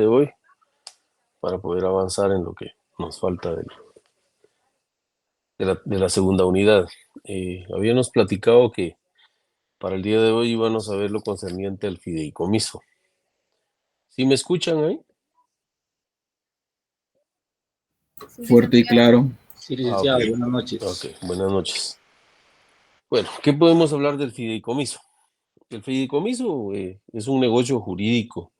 de hoy para poder avanzar en lo que nos falta de la segunda unidad. Habíamos platicado que para el día de hoy íbamos a ver lo concerniente al fideicomiso. ¿Sí me escuchan ahí? Fuerte y claro. Sí, Ok, licenciado, buenas ok, noches. buenas noches. Bueno, ¿qué podemos hablar del fideicomiso? El fideicomiso es un negocio jurídico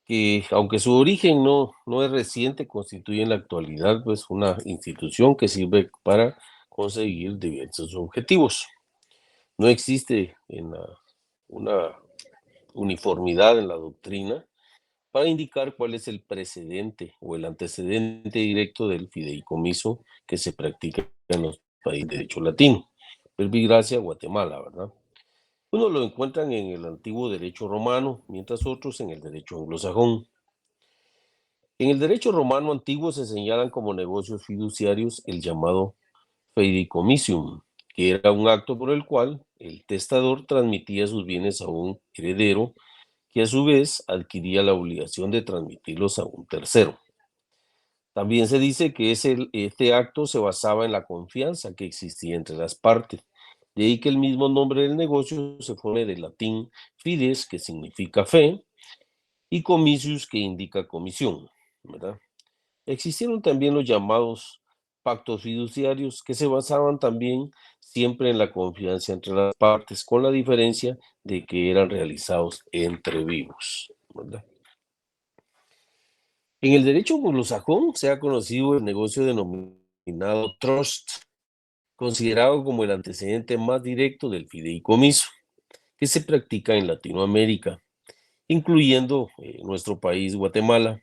que, aunque su origen no es reciente, constituye en la actualidad pues una institución que sirve para conseguir diversos objetivos. No existe una uniformidad en la doctrina para indicar cuál es el precedente o el antecedente directo del fideicomiso que se practica en los países de derecho latino. Verbigracia, Guatemala, ¿verdad? Unos lo encuentran en el antiguo derecho romano, mientras otros en el derecho anglosajón. En el derecho romano antiguo se señalan como negocios fiduciarios el llamado fideicomisium, que era un acto por el cual el testador transmitía sus bienes a un heredero, que a su vez adquiría la obligación de transmitirlos a un tercero. También se dice que este acto se basaba en la confianza que existía entre las partes. De ahí que el mismo nombre del negocio se forme del latín fides, que significa fe, y comisius, que indica comisión, ¿verdad? Existieron también los llamados pactos fiduciarios, que se basaban también siempre en la confianza entre las partes, con la diferencia de que eran realizados entre vivos, ¿verdad? En el derecho anglosajón se ha conocido el negocio denominado trust, considerado como el antecedente más directo del fideicomiso, que se practica en Latinoamérica, incluyendo nuestro país, Guatemala.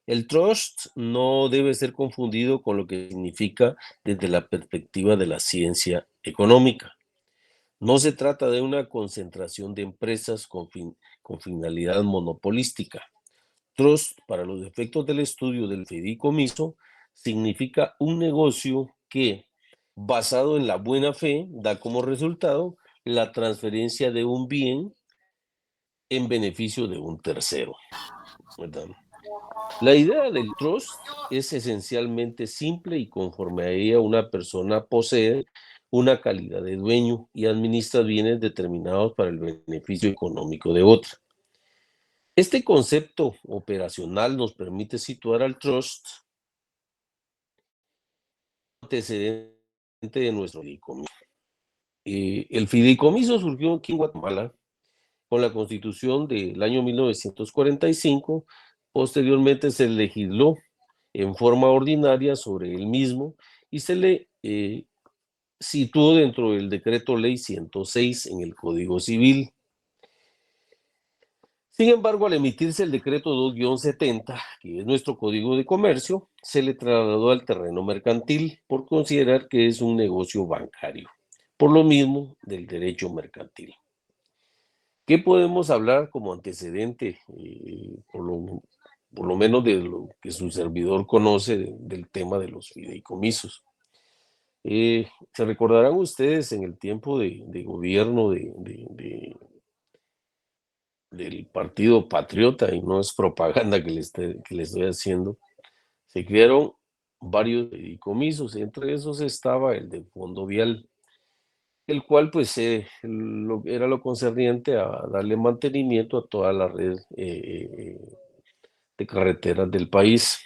El trust no debe ser confundido con lo que significa desde la perspectiva de la ciencia económica. No se trata de una concentración de empresas con finalidad monopolística. Trust, para los efectos del estudio del fideicomiso, significa un negocio que, basado en la buena fe, da como resultado la transferencia de un bien en beneficio de un tercero, ¿verdad? La idea del trust es esencialmente simple y conforme a ella una persona posee una calidad de dueño y administra bienes determinados para el beneficio económico de otra. Este concepto operacional nos permite situar al trust antecedente de nuestro fideicomiso. El fideicomiso surgió aquí en Guatemala con la Constitución del año 1945. Posteriormente se legisló en forma ordinaria sobre el mismo y se le situó dentro del decreto ley 106 en el Código Civil. Sin embargo, al emitirse el decreto 2-70, que es nuestro Código de Comercio, se le trasladó al terreno mercantil por considerar que es un negocio bancario, por lo mismo del derecho mercantil. ¿Qué podemos hablar como antecedente, por lo menos de lo que su servidor conoce del tema de los fideicomisos? Se recordarán ustedes en el tiempo de gobierno del Partido Patriota, y no es propaganda que le estoy haciendo, se crearon varios fideicomisos, entre esos estaba el de Fondo Vial, el cual pues era lo concerniente a darle mantenimiento a toda la red de carreteras del país.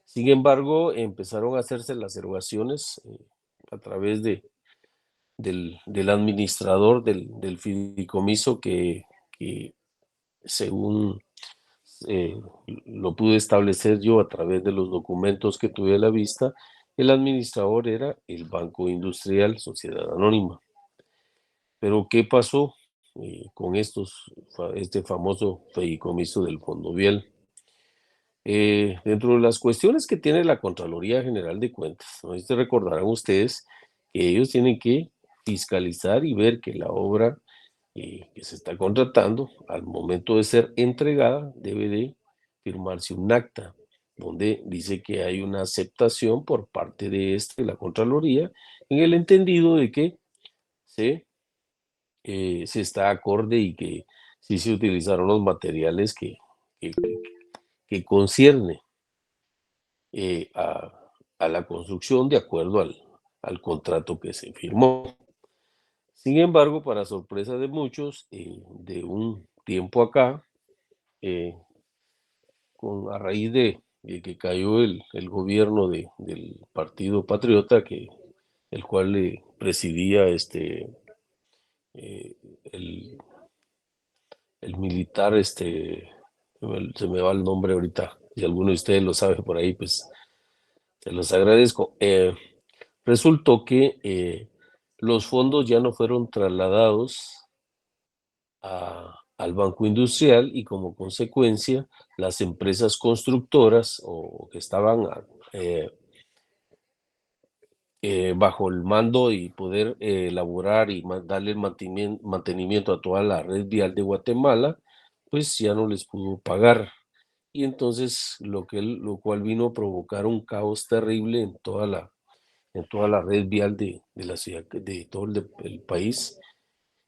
Sin embargo, empezaron a hacerse las erogaciones a través del administrador del fideicomiso que según eh, lo pude establecer yo a través de los documentos que tuve a la vista, el administrador era el Banco Industrial Sociedad Anónima. Pero ¿qué pasó con este famoso fideicomiso del Fondo Vial? Dentro de las cuestiones que tiene la Contraloría General de Cuentas, ¿no? Recordarán ustedes que ellos tienen que fiscalizar y ver que la obra que se está contratando, al momento de ser entregada, debe de firmarse un acta donde dice que hay una aceptación por parte de la Contraloría, en el entendido de que se está acorde y que sí se utilizaron los materiales que que concierne a la construcción de acuerdo al contrato que se firmó. Sin embargo, para sorpresa de muchos, de un tiempo acá, eh, a raíz de que cayó el gobierno del Partido Patriota, el cual presidía eh, el, el militar, se me va el nombre ahorita, si alguno de ustedes lo sabe por ahí, pues se los agradezco. Resultó que los fondos ya no fueron trasladados al Banco Industrial y como consecuencia las empresas constructoras o que estaban eh, bajo el mando y poder elaborar y darle mantenimiento a toda la red vial de Guatemala, pues ya no les pudo pagar. Y entonces lo cual vino a provocar un caos terrible en toda la red vial de la ciudad, de todo el país.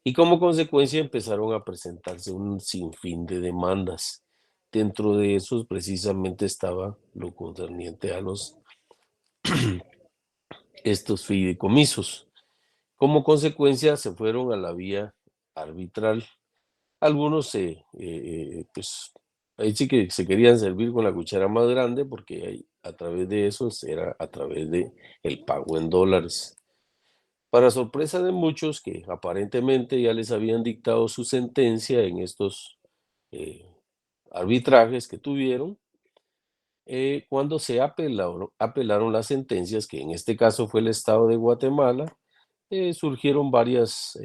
Y como consecuencia empezaron a presentarse un sinfín de demandas. Dentro de esos precisamente estaba lo concerniente a estos fideicomisos. Como consecuencia se fueron a la vía arbitral. Algunos pues ahí sí que se querían servir con la cuchara más grande porque a través de eso era a través de el pago en dólares. Para sorpresa de muchos que aparentemente ya les habían dictado su sentencia en estos eh, arbitrajes que tuvieron, cuando se apelaron las sentencias, que en este caso fue el Estado de Guatemala, surgieron varias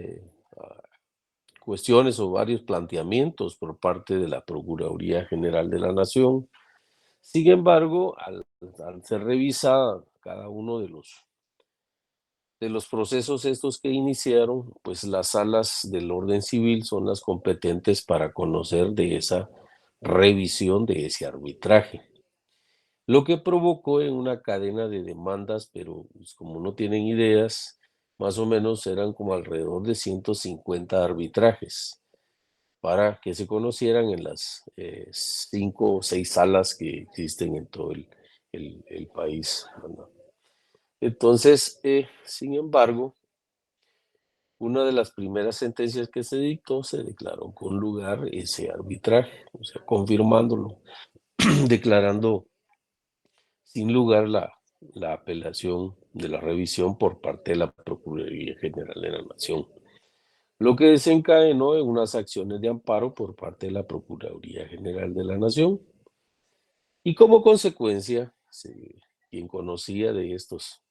cuestiones o varios planteamientos por parte de la Procuraduría General de la Nación. Sin embargo, al ser revisada cada uno de los procesos estos que iniciaron, pues las salas del orden civil son las competentes para conocer de esa revisión de ese arbitraje. Lo que provocó en una cadena de demandas, pero pues, como no tienen ideas, más o menos eran como alrededor de 150 arbitrajes para que se conocieran en las 5 o 6 salas que existen en todo el país, ¿verdad? Entonces, sin embargo, una de las primeras sentencias que se dictó se declaró con lugar ese arbitraje, o sea, confirmándolo, declarando sin lugar la apelación de la revisión por parte de la Procuraduría General de la Nación, lo que desencadenó en unas acciones de amparo por parte de la Procuraduría General de la Nación. Y como consecuencia, quien conocía de estos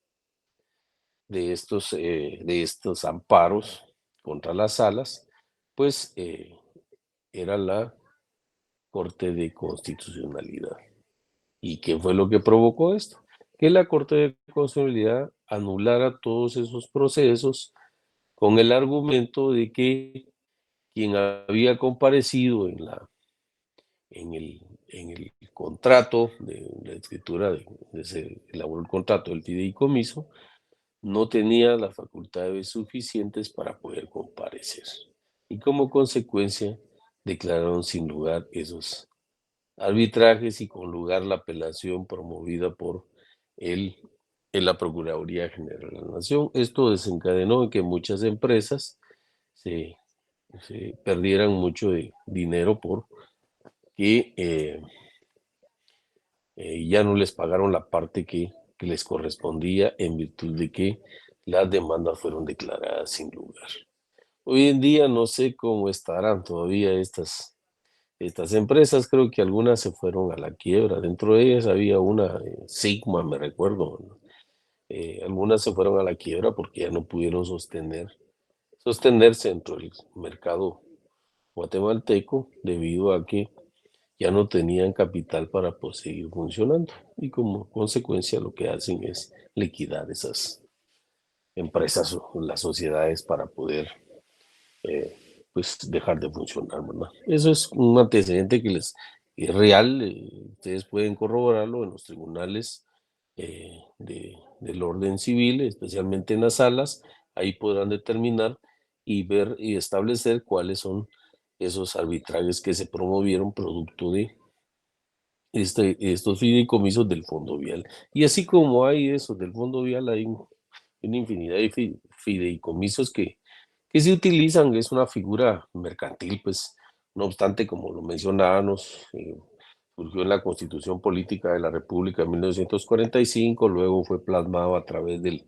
amparos contra las salas, pues era la Corte de Constitucionalidad. ¿Y qué fue lo que provocó esto? Que la Corte de Constitucionalidad anulara todos esos procesos con el argumento de que quien había comparecido en el contrato de la escritura de se elaboró el contrato del fideicomiso, no tenía las facultades suficientes para poder comparecer. Y como consecuencia, declararon sin lugar esos arbitrajes y con lugar la apelación promovida por el, en la Procuraduría General de la Nación. Esto desencadenó en que muchas empresas se, se perdieran mucho de dinero porque ya no les pagaron la parte que les correspondía en virtud de que las demandas fueron declaradas sin lugar. Hoy en día no sé cómo estarán todavía estas empresas, creo que algunas se fueron a la quiebra. Dentro de ellas había una, Sigma, me recuerdo, ¿no? Algunas se fueron a la quiebra porque ya no pudieron sostenerse dentro del mercado guatemalteco debido a que ya no tenían capital para seguir funcionando. Y como consecuencia lo que hacen es liquidar esas empresas o las sociedades para poder pues dejar de funcionar, ¿verdad? Eso es un antecedente que es real, ustedes pueden corroborarlo en los tribunales del orden civil, especialmente en las salas, ahí podrán determinar y ver y establecer cuáles son esos arbitrajes que se promovieron producto estos fideicomisos del Fondo Vial. Y así como hay eso del Fondo Vial, hay una infinidad de fideicomisos que se utilizan, es una figura mercantil, pues no obstante, como lo mencionábamos, surgió en la Constitución Política de la República en 1945, luego fue plasmado a través del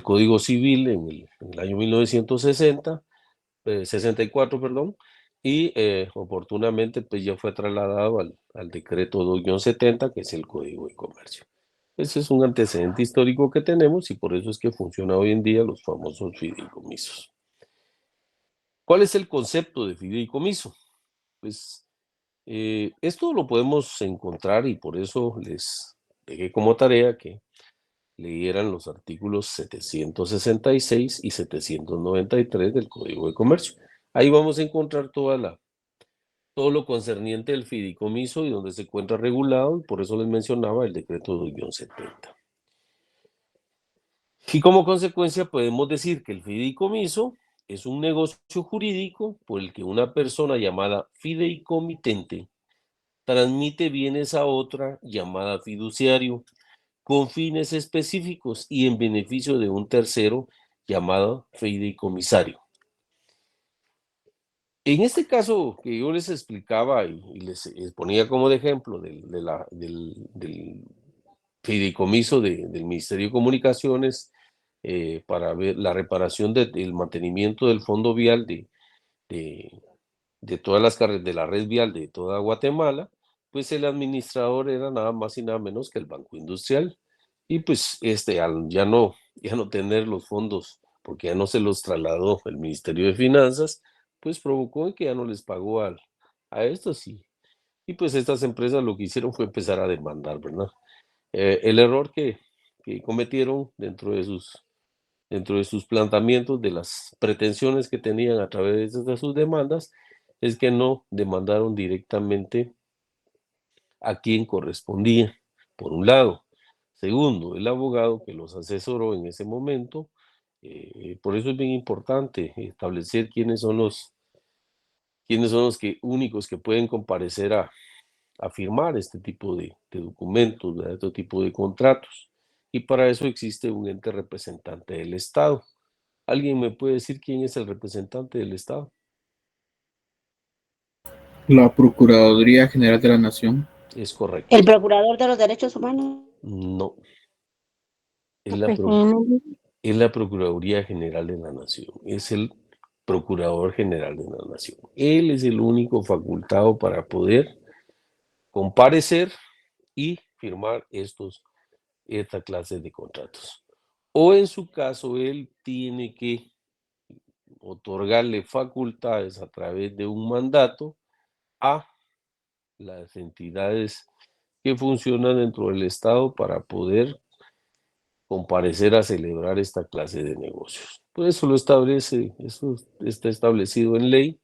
Código Civil en el año 1960, 64, perdón, y oportunamente pues ya fue trasladado al decreto 2-70, que es el Código de Comercio. Ese es un antecedente histórico que tenemos y por eso es que funciona hoy en día los famosos fideicomisos. ¿Cuál es el concepto de fideicomiso? Pues esto lo podemos encontrar y por eso les dejé como tarea que leyeran los artículos 766 y 793 del Código de Comercio. Ahí vamos a encontrar todo lo concerniente del fideicomiso y donde se encuentra regulado, y por eso les mencionaba el decreto 2-70. Y como consecuencia podemos decir que el fideicomiso es un negocio jurídico por el que una persona llamada fideicomitente transmite bienes a otra llamada fiduciario con fines específicos y en beneficio de un tercero llamado fideicomisario. En este caso que yo les explicaba y les ponía como de ejemplo del fideicomiso del Ministerio de Comunicaciones para ver la reparación del mantenimiento del fondo vial de, de todas las carreteras de la red vial de toda Guatemala, pues el administrador era nada más y nada menos que el Banco Industrial. Y pues al ya no tener los fondos, porque ya no se los trasladó el Ministerio de Finanzas, pues provocó que ya no les pagó a estos y pues estas empresas lo que hicieron fue empezar a demandar, ¿verdad? El error que cometieron dentro de sus planteamientos, de las pretensiones que tenían a través de sus demandas, es que no demandaron directamente a quien correspondía, por un lado. Segundo, el abogado que los asesoró en ese momento, por eso es bien importante establecer quiénes son los únicos que pueden comparecer a firmar este tipo de documentos, de este tipo de contratos. Y para eso existe un ente representante del Estado. ¿Alguien me puede decir quién es el representante del Estado? La Procuraduría General de la Nación. Es correcto. El procurador de los derechos humanos. No, es No, la, pues, es la Procuraduría General de la Nación. Es el Procurador General de la Nación. Él es el único facultado para poder comparecer y firmar esta clase de contratos. O en su caso, él tiene que otorgarle facultades a través de un mandato a las entidades que funcionan dentro del Estado para poder comparecer a celebrar esta clase de negocios. Pues eso lo establece, eso está establecido en ley.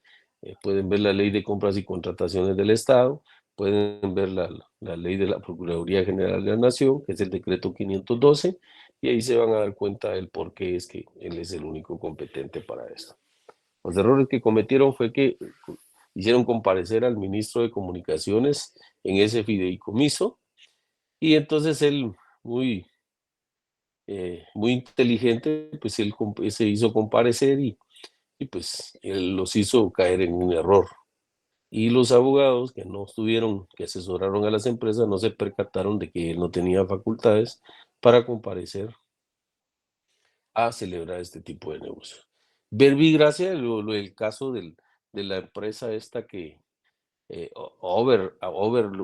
Pueden ver la ley de compras y contrataciones del Estado, pueden ver la ley de la Procuraduría General de la Nación, que es el decreto 512, y ahí se van a dar cuenta del por qué es que él es el único competente para esto. Los errores que cometieron fue que hicieron comparecer al ministro de Comunicaciones en ese fideicomiso, y entonces él, muy muy inteligente, pues él se hizo comparecer y pues él los hizo caer en un error. Y los abogados que no estuvieron, que asesoraron a las empresas, no se percataron de que él no tenía facultades para comparecer a celebrar este tipo de negocios. Verbigracia, el caso de la empresa esta que,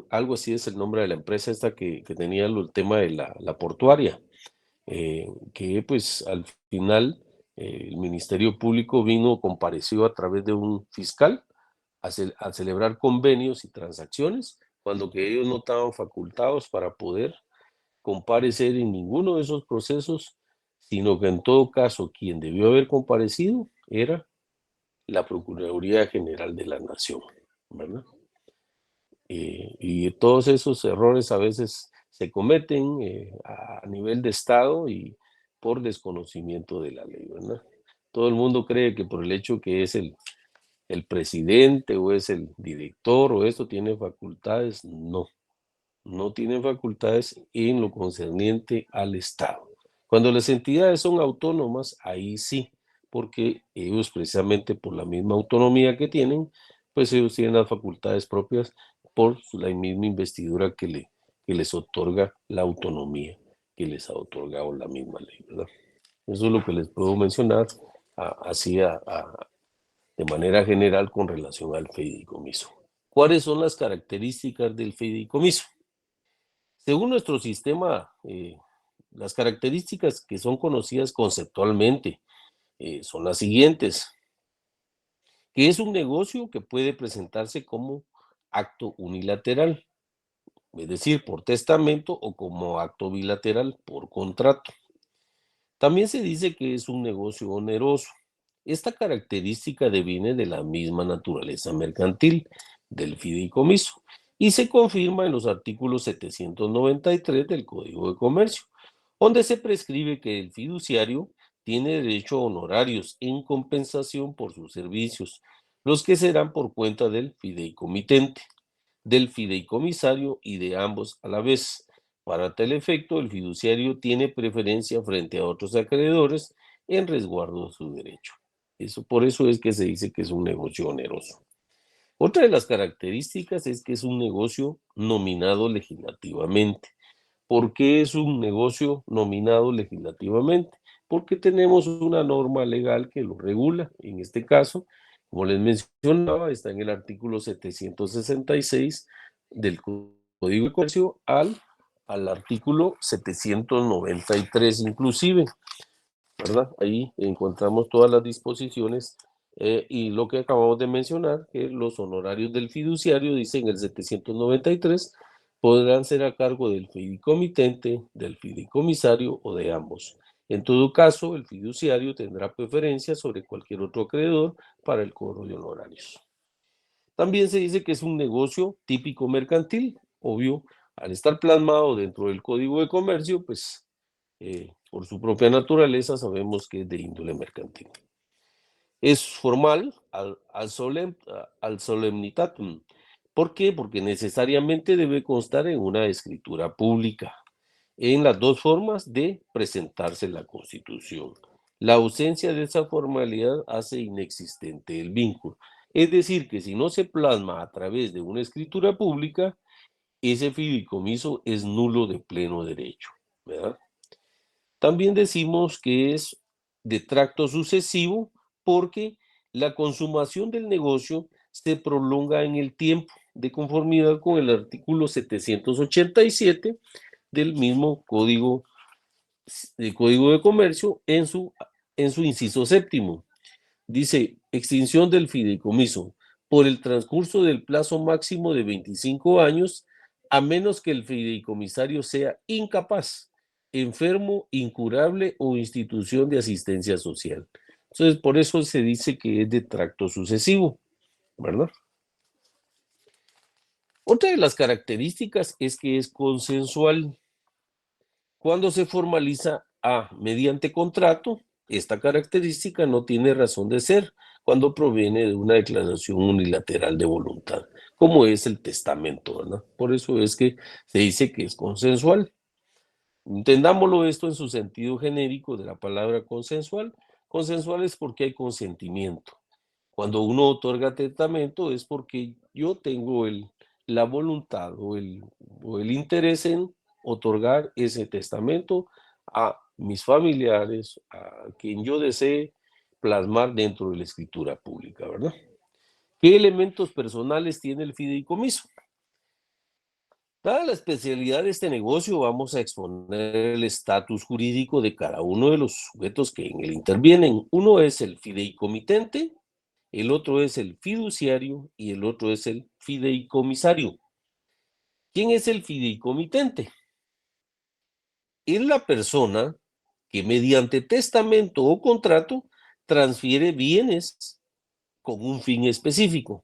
algo así es el nombre de la empresa esta que tenía el tema de la portuaria. Que pues al final el Ministerio Público compareció a través de un fiscal a celebrar convenios y transacciones, cuando que ellos no estaban facultados para poder comparecer en ninguno de esos procesos, sino que en todo caso quien debió haber comparecido era la Procuraduría General de la Nación, ¿verdad? Y todos esos errores a veces se cometen a nivel de Estado y por desconocimiento de la ley, ¿verdad? Todo el mundo cree que por el hecho que es el el presidente o es el director o esto tiene facultades. No, no tienen facultades en lo concerniente al Estado. Cuando las entidades son autónomas, ahí sí, porque ellos precisamente por la misma autonomía que tienen, pues ellos tienen las facultades propias por la misma investidura que les otorga la autonomía que les ha otorgado la misma ley, ¿verdad? Eso es lo que les puedo mencionar así de manera general con relación al fideicomiso. ¿Cuáles son las características del fideicomiso? Según nuestro sistema, las características que son conocidas conceptualmente son las siguientes, que es un negocio que puede presentarse como acto unilateral, es decir, por testamento o como acto bilateral por contrato. También se dice que es un negocio oneroso. Esta característica deviene de la misma naturaleza mercantil del fideicomiso y se confirma en los artículos 793 del Código de Comercio, donde se prescribe que el fiduciario tiene derecho a honorarios en compensación por sus servicios, los que serán por cuenta del fideicomitente, del fideicomisario y de ambos a la vez. Para tal efecto, el fiduciario tiene preferencia frente a otros acreedores en resguardo de su derecho. Por eso es que se dice que es un negocio oneroso. Otra de las características es que es un negocio nominado legislativamente. ¿Por qué es un negocio nominado legislativamente? Porque tenemos una norma legal que lo regula. En este caso, como les mencionaba, está en el artículo 766 del Código de Comercio al artículo 793 inclusive, ¿verdad? Ahí encontramos todas las disposiciones y lo que acabamos de mencionar, que los honorarios del fiduciario, dice en el 793, podrán ser a cargo del fideicomitente, del fideicomisario o de ambos. En todo caso, el fiduciario tendrá preferencia sobre cualquier otro acreedor para el cobro de honorarios. También se dice que es un negocio típico mercantil, obvio, al estar plasmado dentro del Código de Comercio, pues por su propia naturaleza sabemos que es de índole mercantil. Es formal al solemnitatum. ¿Por qué? Porque necesariamente debe constar en una escritura pública, en las dos formas de presentarse la Constitución. La ausencia de esa formalidad hace inexistente el vínculo. Es decir, que si no se plasma a través de una escritura pública, ese fideicomiso es nulo de pleno derecho, ¿verdad? También decimos que es de tracto sucesivo porque la consumación del negocio se prolonga en el tiempo, de conformidad con el artículo 787 del mismo Código de Comercio en su inciso séptimo. Dice, extinción del fideicomiso por el transcurso del plazo máximo de 25 años, a menos que el fideicomisario sea incapaz, enfermo, incurable o institución de asistencia social. Entonces, por eso se dice que es de tracto sucesivo, ¿verdad? Otra de las características es que es consensual. Cuando se formaliza mediante contrato, esta característica no tiene razón de ser cuando proviene de una declaración unilateral de voluntad, como es el testamento, ¿verdad? Por eso es que se dice que es consensual. Entendámoslo esto en su sentido genérico de la palabra consensual. Consensual es porque hay consentimiento. Cuando uno otorga testamento es porque yo tengo la voluntad o el interés en otorgar ese testamento a mis familiares, a quien yo desee plasmar dentro de la escritura pública, ¿verdad? ¿Qué elementos personales tiene el fideicomiso? Dada la especialidad de este negocio, vamos a exponer el estatus jurídico de cada uno de los sujetos que en él intervienen. Uno es el fideicomitente, el otro es el fiduciario y el otro es el fideicomisario. ¿Quién es el fideicomitente? Es la persona que mediante testamento o contrato transfiere bienes con un fin específico.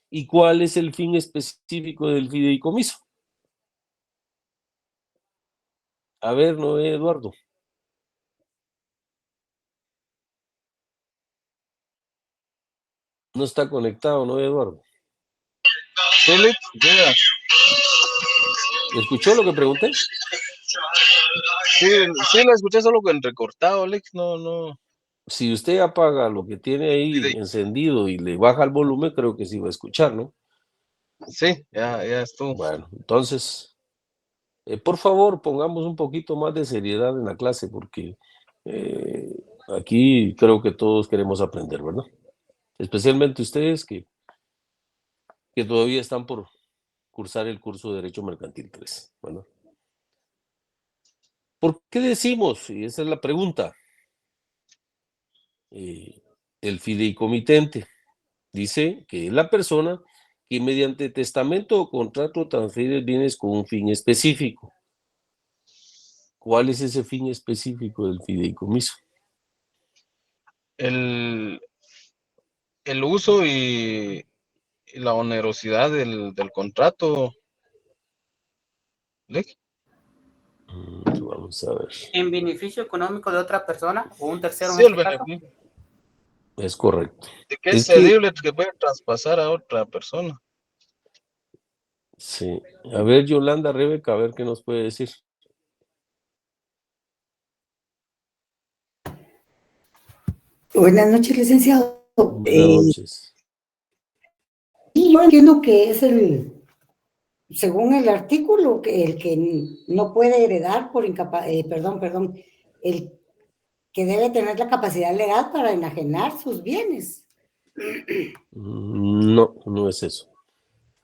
¿Y cuál es el fin específico del fideicomiso? A ver, ¿no, Eduardo? No está conectado, ¿no, Eduardo? Sí, Lick, diga. ¿Escuchó lo que pregunté? Sí, la escuché solo con recortado, Lick, no. Si usted apaga lo que tiene ahí encendido y le baja el volumen, creo que sí va a escuchar, ¿no? Sí, ya estuvo. Bueno, entonces, por favor, pongamos un poquito más de seriedad en la clase, porque aquí creo que todos queremos aprender, ¿verdad? Especialmente ustedes que todavía están por cursar el curso de Derecho Mercantil 3, ¿verdad? ¿Por qué decimos, y esa es la pregunta, el fideicomitente? Dice que es la persona que mediante testamento o contrato transfiere bienes con un fin específico. ¿Cuál es ese fin específico del fideicomiso? El uso y la onerosidad del contrato, Lick. Vamos a ver. En beneficio económico de otra persona o un tercero Sí, en el este caso. beneficio. Es correcto. De que es Es que, cedible, que puede traspasar a otra persona. sí. A ver, Yolanda, Rebeca, a ver qué nos puede decir. Buenas noches, licenciado. Buenas noches. Yo entiendo que es según el artículo, que el que no puede heredar por perdón, el que debe tener la capacidad legal para enajenar sus bienes. No, no es eso.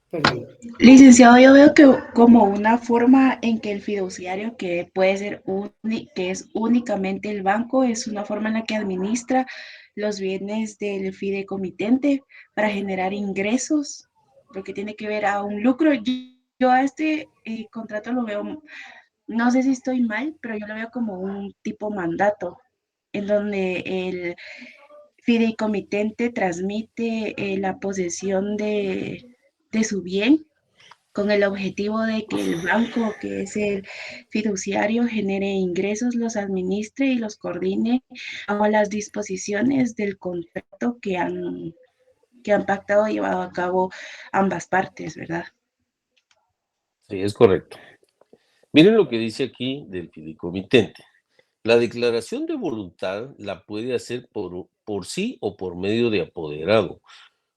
Perdón. Licenciado, yo veo que como una forma en que el fiduciario, que puede ser que es únicamente el banco, es una forma en la que administra los bienes del fideicomitente para generar ingresos, lo que tiene que ver a un lucro. Yo a este contrato lo veo, no sé si estoy mal, pero yo lo veo como un tipo mandato, en donde el fideicomitente transmite la posesión de su bien con el objetivo de que el banco, que es el fiduciario, genere ingresos, los administre y los coordine a las disposiciones del contrato que han pactado y llevado a cabo ambas partes, ¿verdad? Sí, es correcto. Miren lo que dice aquí del fideicomitente. La declaración de voluntad la puede hacer por sí o por medio de apoderado,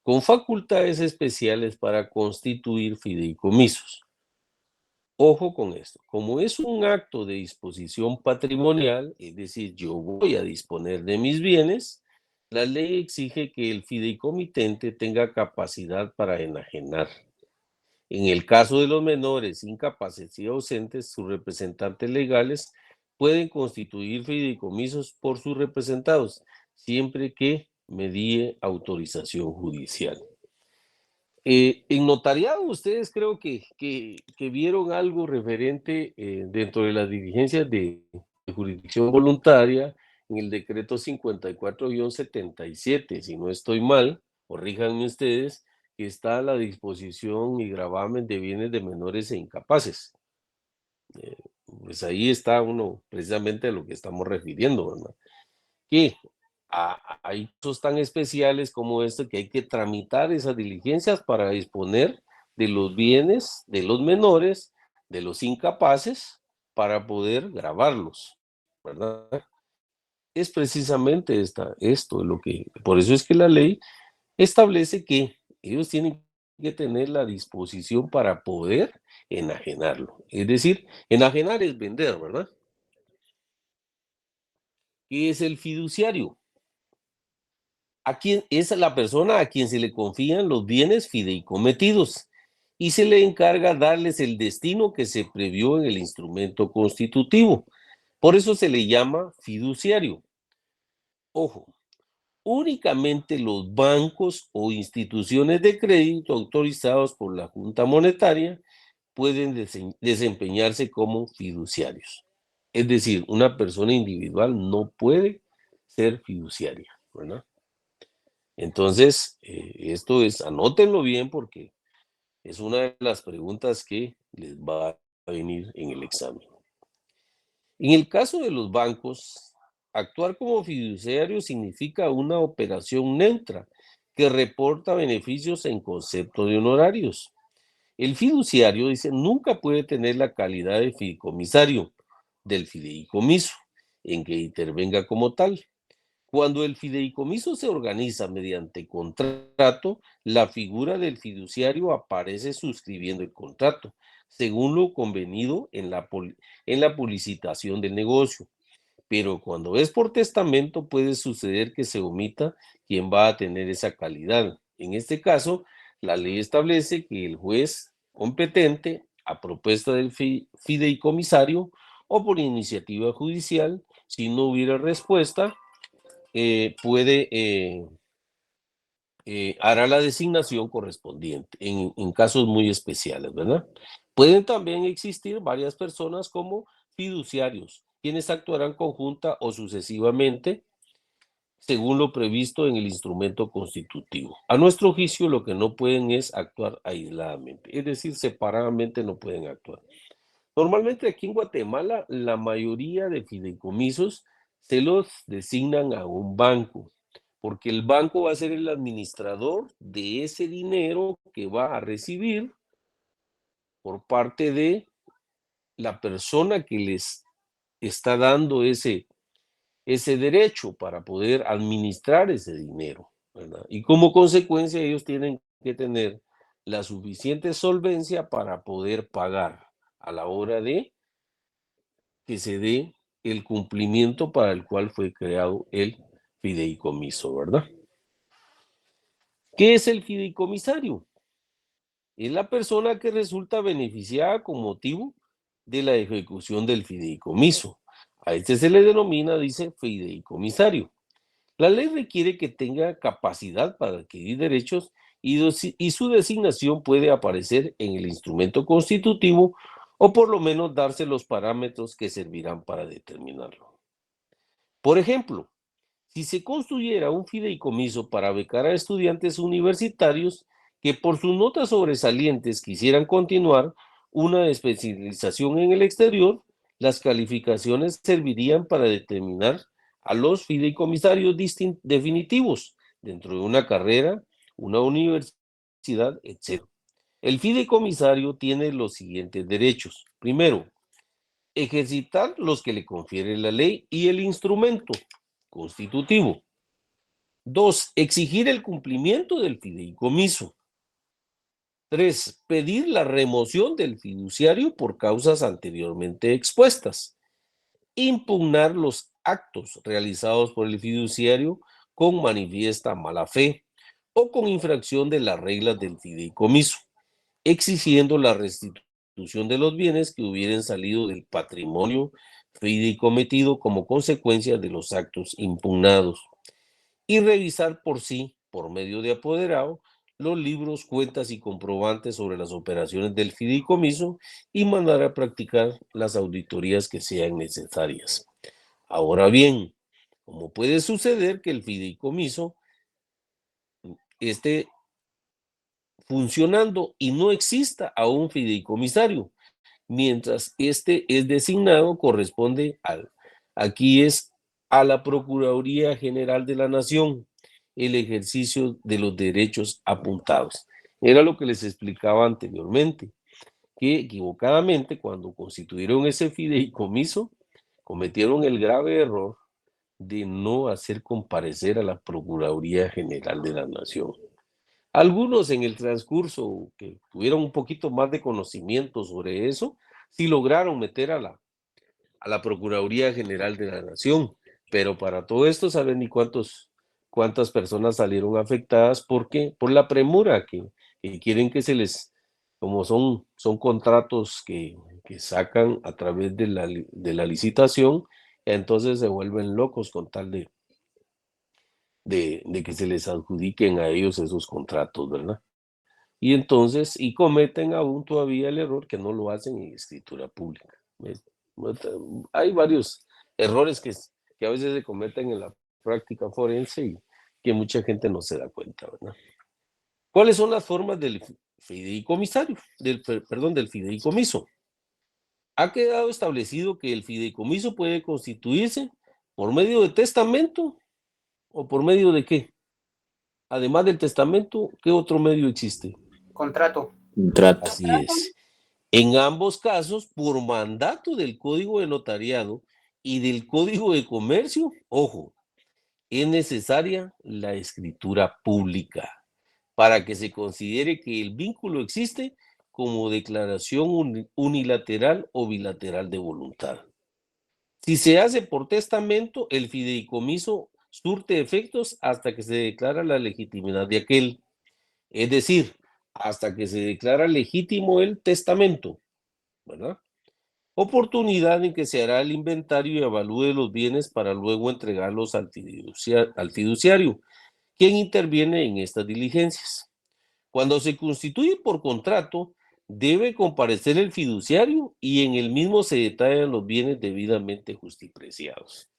con facultades especiales para constituir fideicomisos. Ojo con esto, como es un acto de disposición patrimonial, es decir, yo voy a disponer de mis bienes, la ley exige que el fideicomitente tenga capacidad para enajenar. En el caso de los menores incapaces y ausentes, sus representantes legales pueden constituir fideicomisos por sus representados, siempre que medie autorización judicial. En notariado, ustedes creo que vieron algo referente dentro de las diligencias de jurisdicción voluntaria en el decreto 54-77, si no estoy mal, corríjanme ustedes, que está la disposición y gravamen de bienes de menores e incapaces. Pues ahí está uno precisamente a lo que estamos refiriendo, ¿verdad? Que hay casos tan especiales como este que hay que tramitar esas diligencias para disponer de los bienes de los menores, de los incapaces, para poder gravarlos, ¿verdad? Es precisamente esto lo que, por eso es que la ley establece que ellos tienen que tener la disposición para poder enajenarlo. Es decir, enajenar es vender, ¿verdad? ¿Qué es el fiduciario? A quien es la persona a quien se le confían los bienes fideicometidos y se le encarga darles el destino que se previó en el instrumento constitutivo. Por eso se le llama fiduciario. Ojo, únicamente los bancos o instituciones de crédito autorizados por la Junta Monetaria pueden desempeñarse como fiduciarios. Es decir, una persona individual no puede ser fiduciaria, ¿verdad? Entonces, esto es, anótenlo bien porque es una de las preguntas que les va a venir en el examen. En el caso de los bancos, actuar como fiduciario significa una operación neutra que reporta beneficios en concepto de honorarios. El fiduciario, dice, nunca puede tener la calidad de fideicomisario del fideicomiso en que intervenga como tal. Cuando el fideicomiso se organiza mediante contrato, la figura del fiduciario aparece suscribiendo el contrato, según lo convenido en la publicitación del negocio. Pero cuando es por testamento puede suceder que se omita quién va a tener esa calidad. En este caso, la ley establece que el juez competente, a propuesta del fideicomisario o por iniciativa judicial, si no hubiera respuesta, hará la designación correspondiente en casos muy especiales, ¿verdad? Pueden también existir varias personas como fiduciarios, quienes actuarán conjunta o sucesivamente según lo previsto en el instrumento constitutivo. A nuestro juicio, lo que no pueden es actuar aisladamente, es decir, separadamente no pueden actuar. Normalmente aquí en Guatemala, la mayoría de fideicomisos se los designan a un banco, porque el banco va a ser el administrador de ese dinero que va a recibir por parte de la persona que les está dando ese derecho para poder administrar ese dinero, ¿verdad? Y como consecuencia ellos tienen que tener la suficiente solvencia para poder pagar a la hora de que se dé el cumplimiento para el cual fue creado el fideicomiso, ¿verdad? ¿Qué es el fideicomisario? Es la persona que resulta beneficiada con motivo de la ejecución del fideicomiso. A este se le denomina, dice, fideicomisario. La ley requiere que tenga capacidad para adquirir derechos y su designación puede aparecer en el instrumento constitutivo o por lo menos darse los parámetros que servirán para determinarlo. Por ejemplo, si se construyera un fideicomiso para becar a estudiantes universitarios que por sus notas sobresalientes quisieran continuar una especialización en el exterior, las calificaciones servirían para determinar a los fideicomisarios definitivos dentro de una carrera, una universidad, etc. El fideicomisario tiene los siguientes derechos. Primero, ejercitar los que le confiere la ley y el instrumento constitutivo. 2. Exigir el cumplimiento del fideicomiso. 3. Pedir la remoción del fiduciario por causas anteriormente expuestas. Impugnar los actos realizados por el fiduciario con manifiesta mala fe o con infracción de las reglas del fideicomiso, exigiendo la restitución de los bienes que hubieran salido del patrimonio fideicometido como consecuencia de los actos impugnados. Y revisar por sí, por medio de apoderado, los libros, cuentas y comprobantes sobre las operaciones del fideicomiso y mandar a practicar las auditorías que sean necesarias. Ahora bien, como puede suceder que el fideicomiso esté funcionando y no exista a un fideicomisario, mientras este es designado, corresponde aquí es a la Procuraduría General de la Nación el ejercicio de los derechos apuntados. Era lo que les explicaba anteriormente, que equivocadamente cuando constituyeron ese fideicomiso, cometieron el grave error de no hacer comparecer a la Procuraduría General de la Nación. Algunos en el transcurso que tuvieron un poquito más de conocimiento sobre eso, sí lograron meter a la Procuraduría General de la Nación, pero para todo esto saben ni cuántas personas salieron afectadas porque por la premura que quieren que se les, como son contratos que sacan a través de la licitación, entonces se vuelven locos con tal de que se les adjudiquen a ellos esos contratos, ¿verdad? Y entonces, y cometen aún todavía el error que no lo hacen en escritura pública. Hay varios errores que a veces se cometen en la práctica forense y que mucha gente no se da cuenta, ¿verdad? ¿Cuáles son las formas del fideicomisario? Del fideicomiso. Ha quedado establecido que el fideicomiso puede constituirse por medio de testamento o por medio de ¿qué? además del testamento, ¿qué otro medio existe? Contrato. Contrato. Así es. En ambos casos, por mandato del Código de Notariado y del Código de Comercio, ojo, es necesaria la escritura pública para que se considere que el vínculo existe como declaración unilateral o bilateral de voluntad. Si se hace por testamento, el fideicomiso surte efectos hasta que se declara la legitimidad de aquel. Es decir, hasta que se declara legítimo el testamento, ¿verdad? Oportunidad en que se hará el inventario y evalúe los bienes para luego entregarlos al fiduciario, quien interviene en estas diligencias. Cuando se constituye por contrato, debe comparecer el fiduciario y en el mismo se detallan los bienes debidamente justipreciados.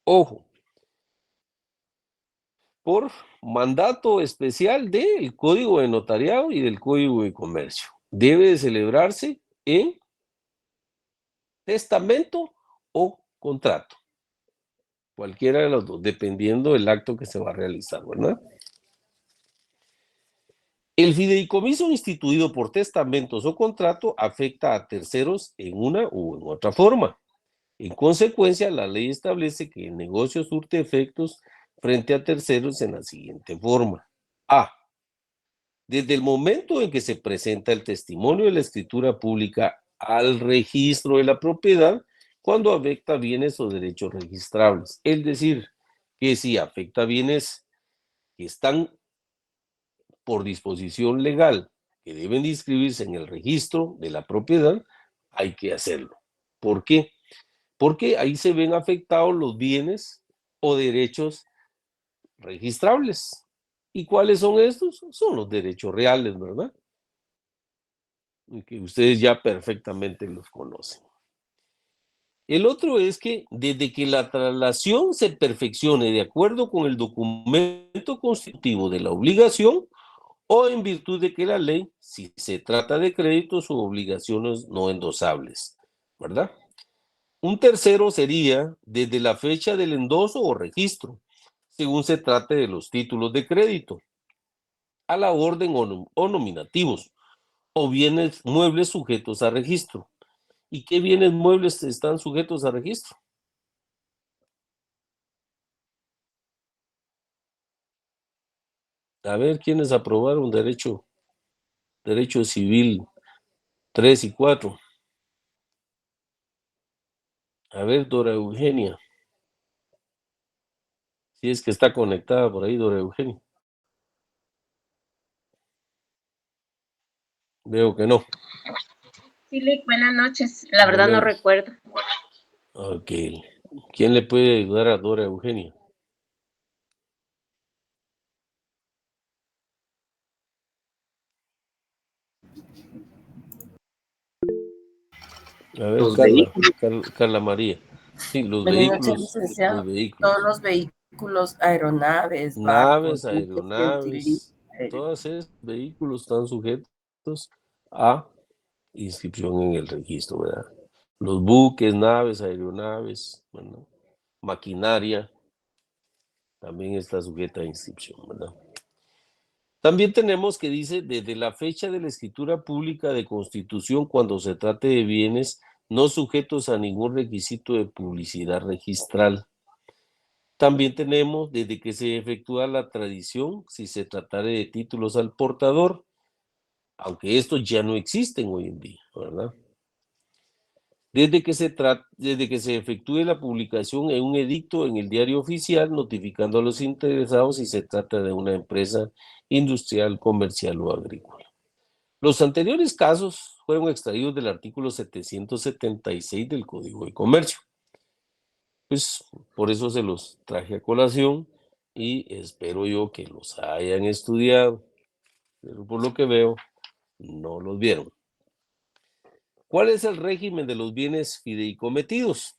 Ojo, por mandato especial del Código de Notariado y del Código de Comercio. Debe de celebrarse en testamento o contrato. Cualquiera de los dos, dependiendo del acto que se va a realizar, ¿verdad? El fideicomiso instituido por testamentos o contrato afecta a terceros en una u en otra forma. En consecuencia, la ley establece que el negocio surte efectos frente a terceros en la siguiente forma. A. Desde el momento en que se presenta el testimonio de la escritura pública al registro de la propiedad, cuando afecta bienes o derechos registrables. Es decir, que si afecta bienes que están por disposición legal, que deben de inscribirse en el registro de la propiedad, hay que hacerlo. ¿Por qué? Porque ahí se ven afectados los bienes o derechos registrables. ¿Y cuáles son estos? Son los derechos reales, ¿verdad? Y que ustedes ya perfectamente los conocen. El otro es que desde que la traslación se perfeccione de acuerdo con el documento constitutivo de la obligación o en virtud de que la ley, si se trata de créditos o obligaciones no endosables, ¿verdad? Un tercero sería desde la fecha del endoso o registro, según se trate de los títulos de crédito, a la orden o nominativos, o bienes muebles sujetos a registro. ¿Y qué bienes muebles están sujetos a registro? A ver, ¿quiénes aprobaron derecho civil 3 y 4? A ver, Dora Eugenia. Si es que está conectada por ahí, Dora Eugenia. Veo que no. Sí, buenas noches. La verdad no recuerdo. Ok. ¿Quién le puede ayudar a Dora Eugenia? A ver, Carla María. Sí, los Buenas noches, vehículos. licenciado. Los vehículos. Todos los vehículos, aeronaves, Naves, barcos, buques que aeronaves, todos esos vehículos están sujetos a inscripción en el registro, ¿verdad? Los buques, naves, aeronaves, bueno, maquinaria, también está sujeta a inscripción, ¿verdad? También tenemos que dice, desde la fecha de la escritura pública de constitución, cuando se trate de bienes no sujetos a ningún requisito de publicidad registral. También tenemos desde que se efectúa la tradición, si se tratare de títulos al portador, aunque estos ya no existen hoy en día, ¿verdad? Desde que se efectúe la publicación en un edicto en el diario oficial, notificando a los interesados si se trata de una empresa industrial, comercial o agrícola. Los anteriores casos fueron extraídos del artículo 776 del Código de Comercio. Pues por eso se los traje a colación y espero yo que los hayan estudiado, pero por lo que veo no los vieron. ¿Cuál es el régimen de los bienes fideicometidos?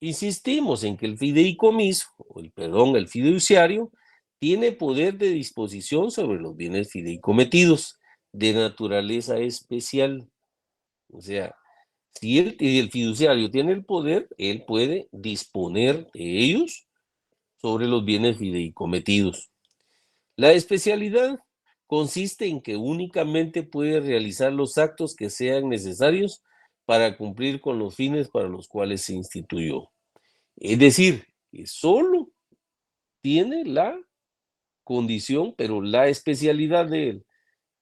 Insistimos en que el fideicomiso, el fiduciario, tiene poder de disposición sobre los bienes fideicometidos de naturaleza especial. O sea, si el fiduciario tiene el poder, él puede disponer de ellos sobre los bienes fideicometidos. La especialidad consiste en que únicamente puede realizar los actos que sean necesarios para cumplir con los fines para los cuales se instituyó. Es decir, que solo tiene la condición, pero la especialidad de él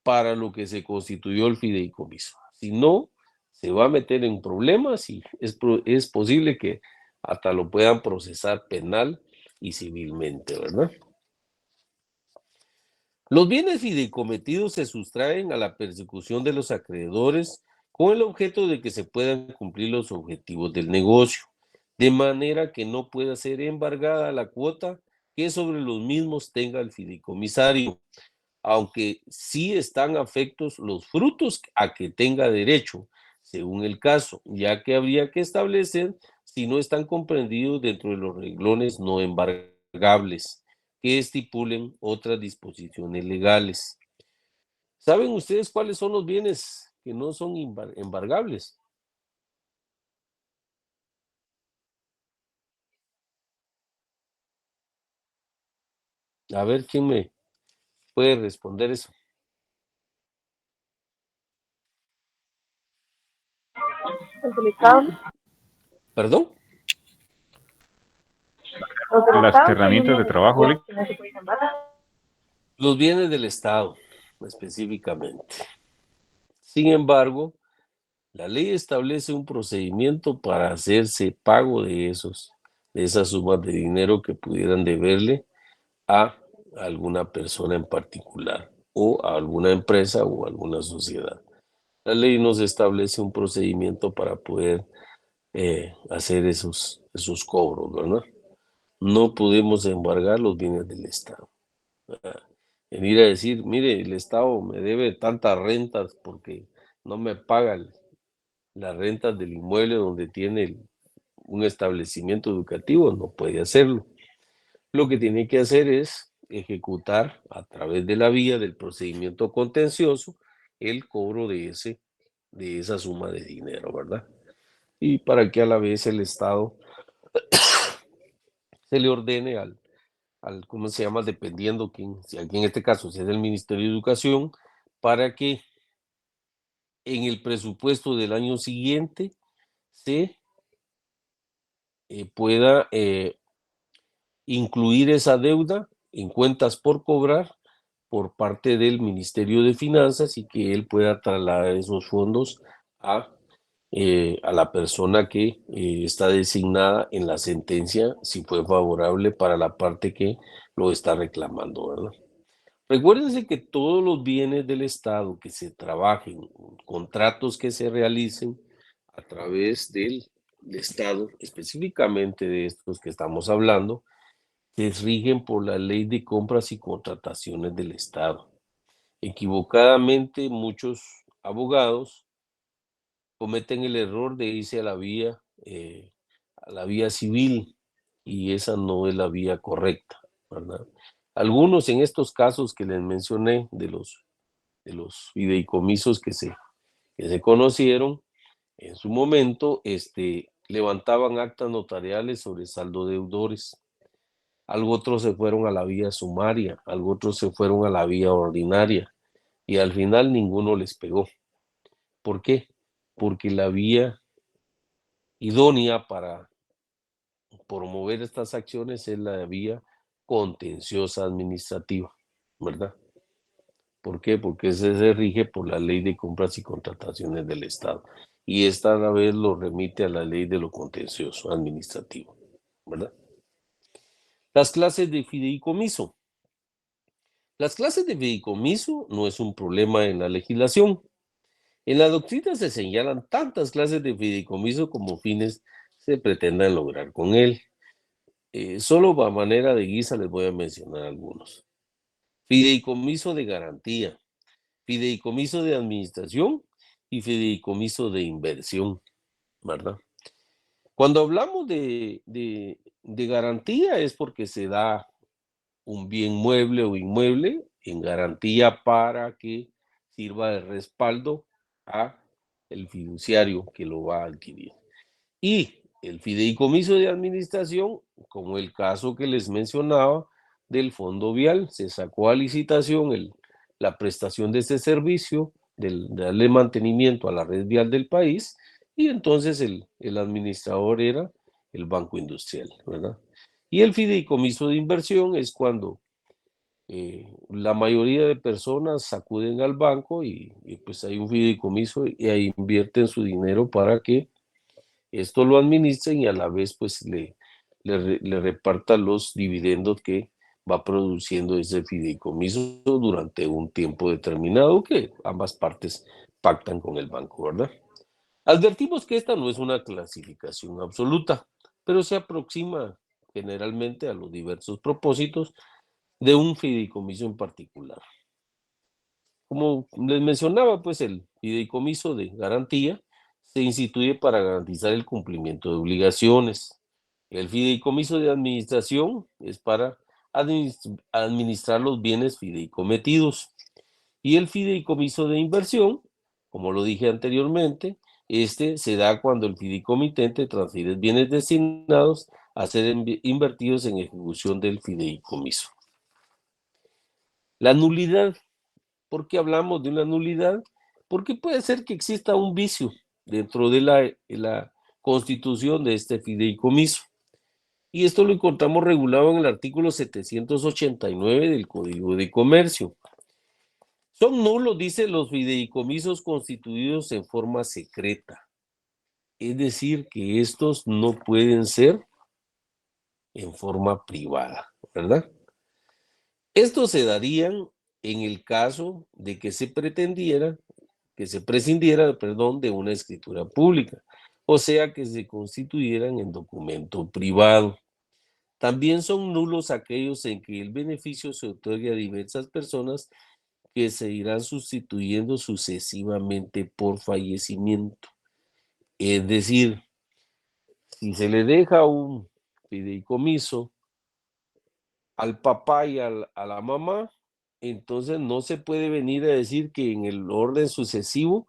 para lo que se constituyó el fideicomiso. Si no, se va a meter en problemas y es posible que hasta lo puedan procesar penal y civilmente, ¿verdad? Los bienes fideicometidos se sustraen a la persecución de los acreedores con el objeto de que se puedan cumplir los objetivos del negocio, de manera que no pueda ser embargada la cuota que sobre los mismos tenga el fideicomisario, aunque sí están afectos los frutos a que tenga derecho, según el caso, ya que habría que establecer si no están comprendidos dentro de los renglones no embargables que estipulen otras disposiciones legales. ¿Saben ustedes cuáles son los bienes que no son embargables? A ver, ¿quién me puede responder eso? ¿Perdón? Las herramientas de trabajo, Vic. Los bienes del Estado, específicamente. Sin embargo, la ley establece un procedimiento para hacerse pago de esas sumas de dinero que pudieran deberle a alguna persona en particular o a alguna empresa o a alguna sociedad. La ley nos establece un procedimiento para poder hacer esos cobros, ¿verdad? No podemos embargar los bienes del Estado. Venir a decir, mire, el Estado me debe tantas rentas porque no me paga las rentas del inmueble donde tiene un establecimiento educativo, no puede hacerlo. Lo que tiene que hacer es ejecutar a través de la vía del procedimiento contencioso el cobro de esa suma de dinero, ¿verdad? Y para que a la vez el Estado se le ordene ¿cómo se llama? Dependiendo quién, si aquí en este caso si es el Ministerio de Educación, para que en el presupuesto del año siguiente se pueda incluir esa deuda en cuentas por cobrar por parte del Ministerio de Finanzas y que él pueda trasladar esos fondos a la persona que está designada en la sentencia, si fue favorable para la parte que lo está reclamando, ¿verdad? Recuérdense que todos los bienes del Estado que se trabajen, contratos que se realicen a través del Estado, específicamente de estos que estamos hablando, se rigen por la Ley de Compras y Contrataciones del Estado. Equivocadamente, muchos abogados cometen el error de irse a la vía civil, y esa no es la vía correcta, ¿verdad? Algunos en estos casos que les mencioné de los fideicomisos que se conocieron en su momento, levantaban actas notariales sobre saldo deudores. Algo otros se fueron a la vía sumaria, algo otros se fueron a la vía ordinaria y al final ninguno les pegó. ¿Por qué? Porque la vía idónea para promover estas acciones es la vía contenciosa administrativa, ¿verdad? ¿Por qué? Porque se rige por la Ley de Compras y Contrataciones del Estado y esta a la vez lo remite a la Ley de lo Contencioso Administrativo, ¿verdad? Las clases de fideicomiso. Las clases de fideicomiso no es un problema en la legislación. En la doctrina se señalan tantas clases de fideicomiso como fines se pretendan lograr con él. Solo a manera de guisa les voy a mencionar algunos. Fideicomiso de garantía, fideicomiso de administración y fideicomiso de inversión, ¿verdad? Cuando hablamos de garantía es porque se da un bien mueble o inmueble en garantía para que sirva de respaldo a el fiduciario que lo va a adquirir. Y el fideicomiso de administración, como el caso que les mencionaba del fondo vial. Se sacó a licitación la prestación de este servicio, de darle mantenimiento a la red vial del país, y entonces el administrador era el Banco Industrial, ¿verdad? Y el fideicomiso de inversión es cuando la mayoría de personas acuden al banco y pues hay un fideicomiso y ahí invierten su dinero para que esto lo administren y a la vez pues le reparta los dividendos que va produciendo ese fideicomiso durante un tiempo determinado que ambas partes pactan con el banco, ¿verdad? Advertimos que esta no es una clasificación absoluta, pero se aproxima generalmente a los diversos propósitos de un fideicomiso en particular. Como les mencionaba, pues el fideicomiso de garantía se instituye para garantizar el cumplimiento de obligaciones. El fideicomiso de administración es para administrar los bienes fideicometidos. Y el fideicomiso de inversión, como lo dije anteriormente, este se da cuando el fideicomitente transfiere bienes destinados a ser invertidos en ejecución del fideicomiso. La nulidad. ¿Por qué hablamos de una nulidad? Porque puede ser que exista un vicio dentro de la constitución de este fideicomiso. Y esto lo encontramos regulado en el artículo 789 del Código de Comercio. Son nulos, dice, los fideicomisos constituidos en forma secreta. Es decir, que estos no pueden ser en forma privada, ¿verdad? Estos se darían en el caso de que se prescindiera, de una escritura pública, o sea, que se constituyeran en documento privado. También son nulos aquellos en que el beneficio se otorga a diversas personas que se irán sustituyendo sucesivamente por fallecimiento. Es decir, si se le deja un fideicomiso al papá y a la mamá, entonces no se puede venir a decir que en el orden sucesivo,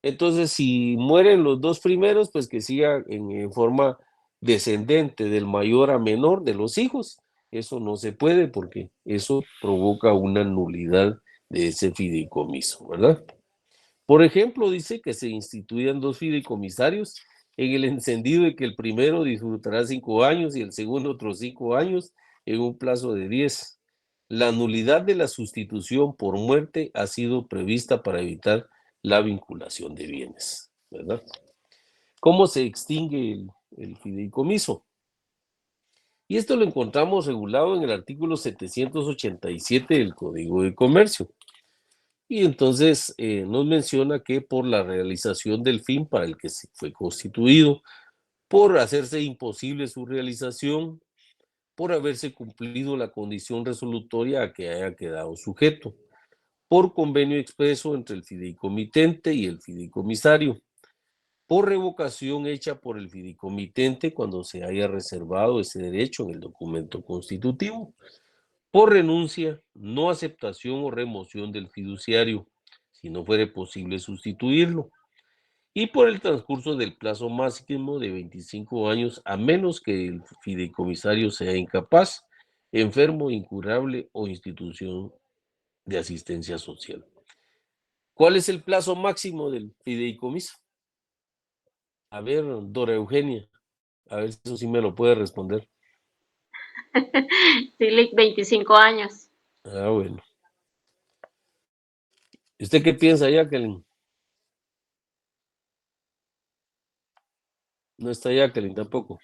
entonces si mueren los dos primeros, pues que siga en forma descendente del mayor a menor de los hijos. Eso no se puede porque eso provoca una nulidad de ese fideicomiso, ¿verdad? Por ejemplo, dice que se instituyan dos fideicomisarios en el entendido de que el primero disfrutará 5 años y el segundo otros 5 años en un plazo de 10. La nulidad de la sustitución por muerte ha sido prevista para evitar la vinculación de bienes, ¿verdad? ¿Cómo se extingue el fideicomiso? Y esto lo encontramos regulado en el artículo 787 del Código de Comercio. Y entonces nos menciona que por la realización del fin para el que se fue constituido, por hacerse imposible su realización, por haberse cumplido la condición resolutoria a que haya quedado sujeto, por convenio expreso entre el fideicomitente y el fideicomisario, por revocación hecha por el fideicomitente cuando se haya reservado ese derecho en el documento constitutivo, por renuncia, no aceptación o remoción del fiduciario, si no fuere posible sustituirlo, y por el transcurso del plazo máximo de 25 años, a menos que el fideicomisario sea incapaz, enfermo, incurable o institución de asistencia social. ¿Cuál es el plazo máximo del fideicomiso? A ver, Dora Eugenia, a ver si eso sí me lo puede responder. Sí, 25 años. Ah, bueno. ¿Usted qué piensa, Jacqueline? No está Jacqueline tampoco.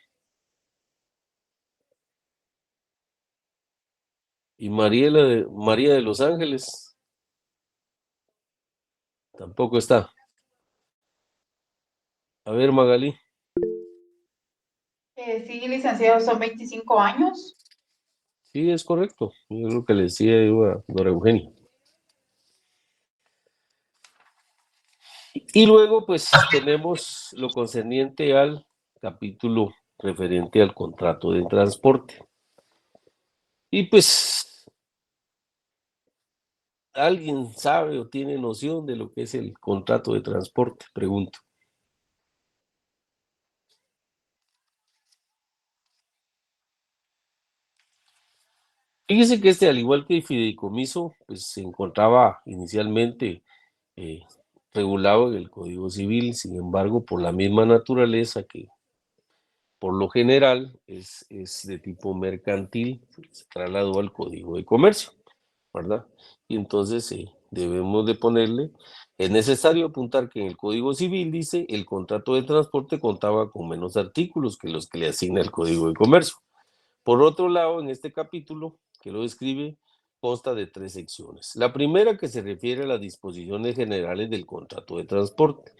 Y María de los Ángeles tampoco está. A ver, Magalí. Sí, licenciado, son 25 años. Sí, es correcto. Yo creo que le decía yo a Dora Eugenia. Y luego, pues, tenemos lo concerniente al capítulo referente al contrato de transporte. Y pues, ¿alguien sabe o tiene noción de lo que es el contrato de transporte? Pregunto. Fíjese que al igual que el fideicomiso, pues se encontraba inicialmente regulado en el Código Civil, sin embargo, por la misma naturaleza que por lo general es de tipo mercantil, se trasladó al Código de Comercio, ¿verdad? Y entonces debemos de ponerle, es necesario apuntar que en el Código Civil dice el contrato de transporte contaba con menos artículos que los que le asigna el Código de Comercio. Por otro lado, en este capítulo que lo describe, consta de 3 secciones. La primera que se refiere a las disposiciones generales del contrato de transporte.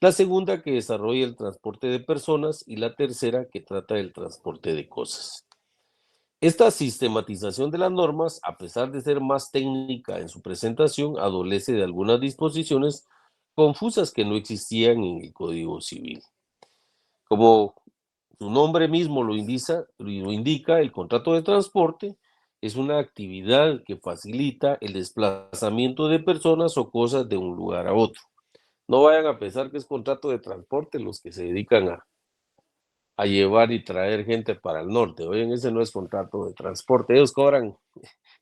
La segunda que desarrolla el transporte de personas y la tercera que trata del transporte de cosas. Esta sistematización de las normas, a pesar de ser más técnica en su presentación, adolece de algunas disposiciones confusas que no existían en el Código Civil. Como su nombre mismo lo indica, el contrato de transporte es una actividad que facilita el desplazamiento de personas o cosas de un lugar a otro. No vayan a pensar que es contrato de transporte los que se dedican a llevar y traer gente para el norte. Oigan, ese no es contrato de transporte. Ellos cobran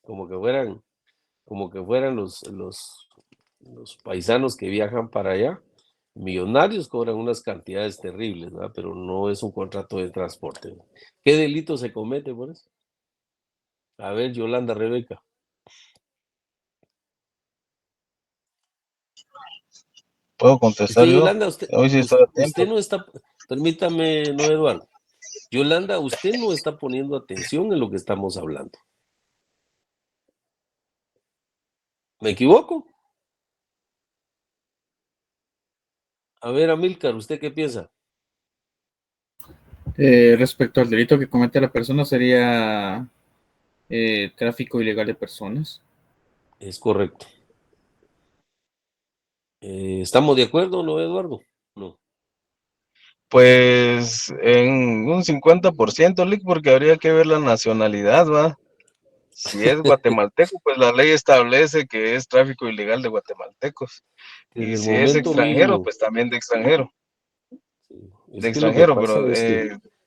como que fueran los paisanos que viajan para allá. Millonarios cobran unas cantidades terribles, ¿verdad? Pero no es un contrato de transporte. ¿Qué delito se comete por eso? A ver, Yolanda, Rebeca. ¿Puedo contestar yo? Yolanda, Hoy sí está a usted tiempo. no está, permítame, no, Eduardo. Yolanda, usted no está poniendo atención en lo que estamos hablando. ¿Me equivoco? A ver, Amílcar, ¿usted qué piensa? Respecto al delito que comete la persona, sería tráfico ilegal de personas. Es correcto. ¿Estamos de acuerdo, no, Eduardo? No. Pues en un 50%, Lick, porque habría que ver la nacionalidad, ¿va? Si es guatemalteco, pues la ley establece que es tráfico ilegal de guatemaltecos. Desde Y el si es momento extranjero, mínimo. pues también de extranjero. Es De que lo que extranjero, pasa pero es que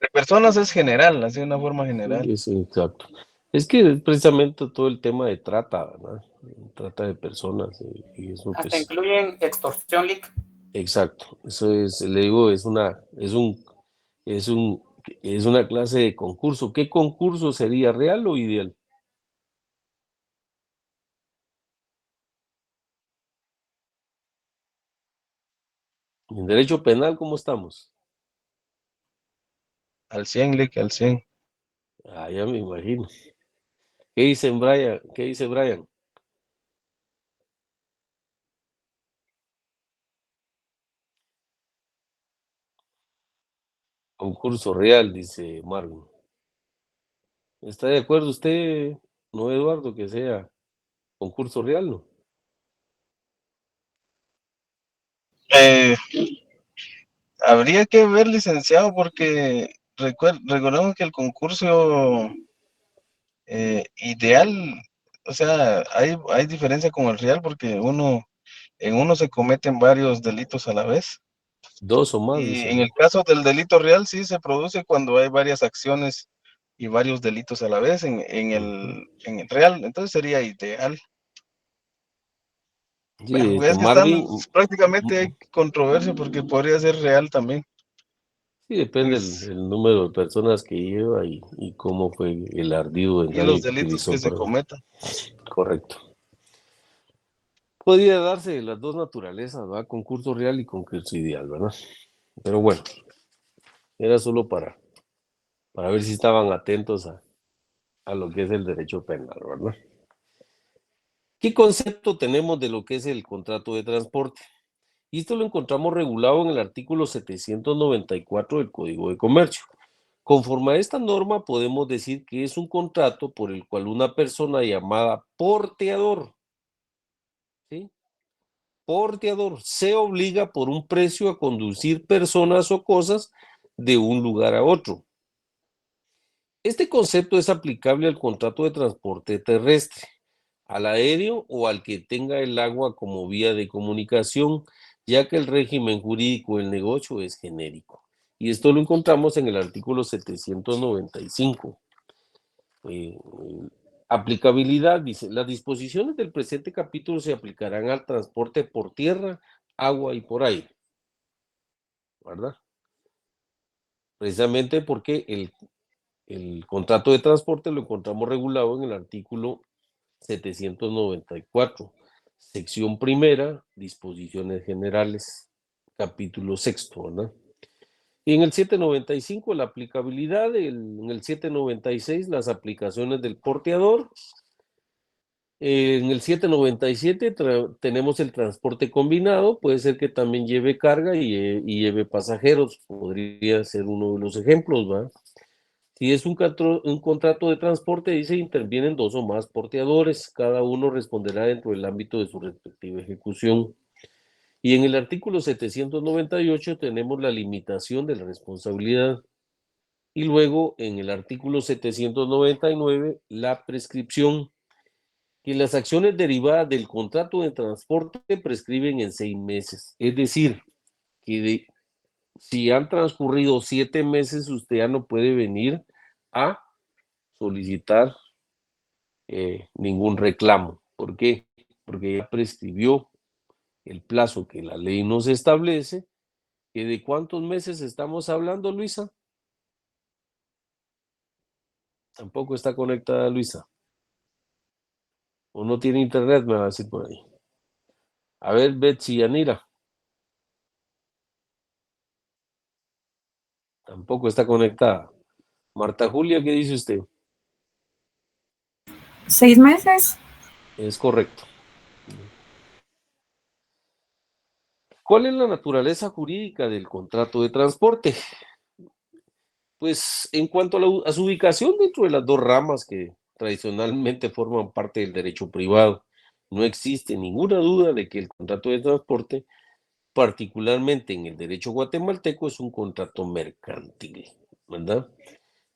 de personas es general, así de una forma sí, general. es exacto. Es que es precisamente todo el tema de trata, ¿verdad? Trata de personas y eso Hasta pues, incluyen extorsión, Lick. exacto. Eso es, le digo, es una clase de concurso. ¿Qué concurso sería, real o ideal? En derecho penal, ¿cómo estamos? Al 100, Lick, al 100. Ah, ya me imagino. ¿Qué dice Brian? ¿Qué dice Brian? Concurso real, dice Marvin. ¿Está de acuerdo usted, no, Eduardo, que sea concurso real, no? Eh, Habría que ver, licenciado, porque recordemos que el concurso ideal, o sea, hay diferencia con el real porque en uno se cometen varios delitos a la vez. Dos o más, Y dice. en el caso del delito real sí se produce cuando hay varias acciones y varios delitos a la vez en el real, entonces sería ideal. Sí, Es que Marvin, prácticamente hay controversia porque podría ser real también. sí, depende Pues, el número de personas que lleva y cómo fue el ardido y los engaño que delitos utilizó que se para... cometan. Correcto. Podría darse las dos naturalezas, ¿verdad? Concurso real y concurso ideal, ¿verdad? Pero bueno, era solo para ver si estaban atentos a lo que es el derecho penal, ¿verdad? ¿Qué concepto tenemos de lo que es el contrato de transporte? Y esto lo encontramos regulado en el artículo 794 del Código de Comercio. Conforme a esta norma, podemos decir que es un contrato por el cual una persona llamada porteador, ¿sí? Porteador, se obliga por un precio a conducir personas o cosas de un lugar a otro. Este concepto es aplicable al contrato de transporte terrestre, al aéreo o al que tenga el agua como vía de comunicación, ya que el régimen jurídico del negocio es genérico. Y esto lo encontramos en el artículo 795. Aplicabilidad, dice, las disposiciones del presente capítulo se aplicarán al transporte por tierra, agua y por aire, ¿verdad? Precisamente porque el contrato de transporte lo encontramos regulado en el artículo 794, sección primera, disposiciones generales, capítulo sexto, ¿verdad? Y en el 795 la aplicabilidad, en el 796 las aplicaciones del porteador, en el 797 tenemos el transporte combinado, puede ser que también lleve carga y lleve pasajeros, podría ser uno de los ejemplos, ¿va? Si es un contrato de transporte, dice, intervienen 2 o más porteadores, cada uno responderá dentro del ámbito de su respectiva ejecución. Y en el artículo 798 tenemos la limitación de la responsabilidad. Y luego en el artículo 799, la prescripción, que las acciones derivadas del contrato de transporte prescriben en 6 meses. Es decir, que si han transcurrido 7 meses, usted ya no puede venir a solicitar ningún reclamo. ¿Por qué? Porque ya prescribió el plazo que la ley nos establece. ¿Que de cuántos meses estamos hablando, Luisa? Tampoco está conectada Luisa. O no tiene internet, me va a decir por ahí. A ver, Betsy Yanira. Tampoco está conectada. Marta Julia, ¿qué dice usted? 6 meses. Es correcto. ¿Cuál es la naturaleza jurídica del contrato de transporte? Pues en cuanto a su ubicación dentro de las 2 ramas que tradicionalmente forman parte del derecho privado, no existe ninguna duda de que el contrato de transporte, particularmente en el derecho guatemalteco, es un contrato mercantil, ¿verdad?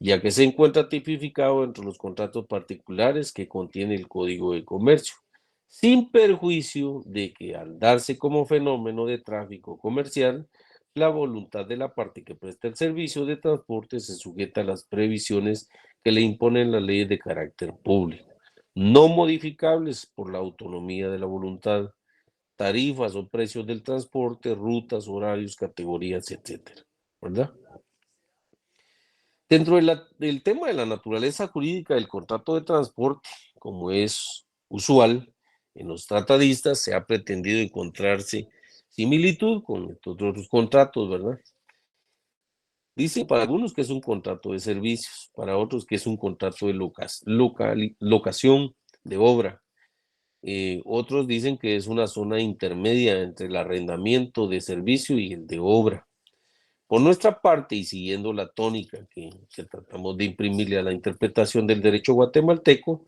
Ya que se encuentra tipificado entre los contratos particulares que contiene el Código de Comercio, sin perjuicio de que al darse como fenómeno de tráfico comercial, la voluntad de la parte que presta el servicio de transporte se sujeta a las previsiones que le imponen las leyes de carácter público, no modificables por la autonomía de la voluntad, tarifas o precios del transporte, rutas, horarios, categorías, etcétera, ¿verdad? Dentro del tema de la naturaleza jurídica del contrato de transporte, como es usual en los tratadistas, se ha pretendido encontrarse similitud con estos otros contratos, ¿verdad? Dicen para algunos que es un contrato de servicios, para otros que es un contrato de locación de obra. Otros dicen que es una zona intermedia entre el arrendamiento de servicio y el de obra. Por nuestra parte, y siguiendo la tónica que tratamos de imprimirle a la interpretación del derecho guatemalteco,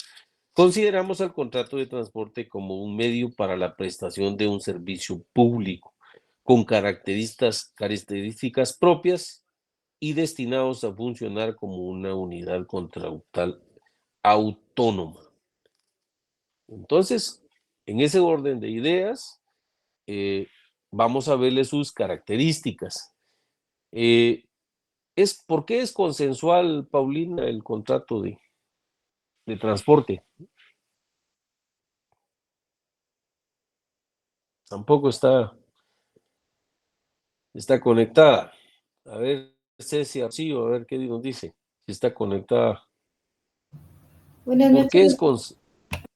consideramos al contrato de transporte como un medio para la prestación de un servicio público, con características propias y destinados a funcionar como una unidad contractual autónoma. Entonces, en ese orden de ideas, vamos a verle sus características. ¿Por qué es consensual, Paulina, el contrato de transporte? Tampoco está conectada. A ver, Ceci Arcillo, a ver qué nos dice. Si está conectada. Buenas ¿Por qué noches.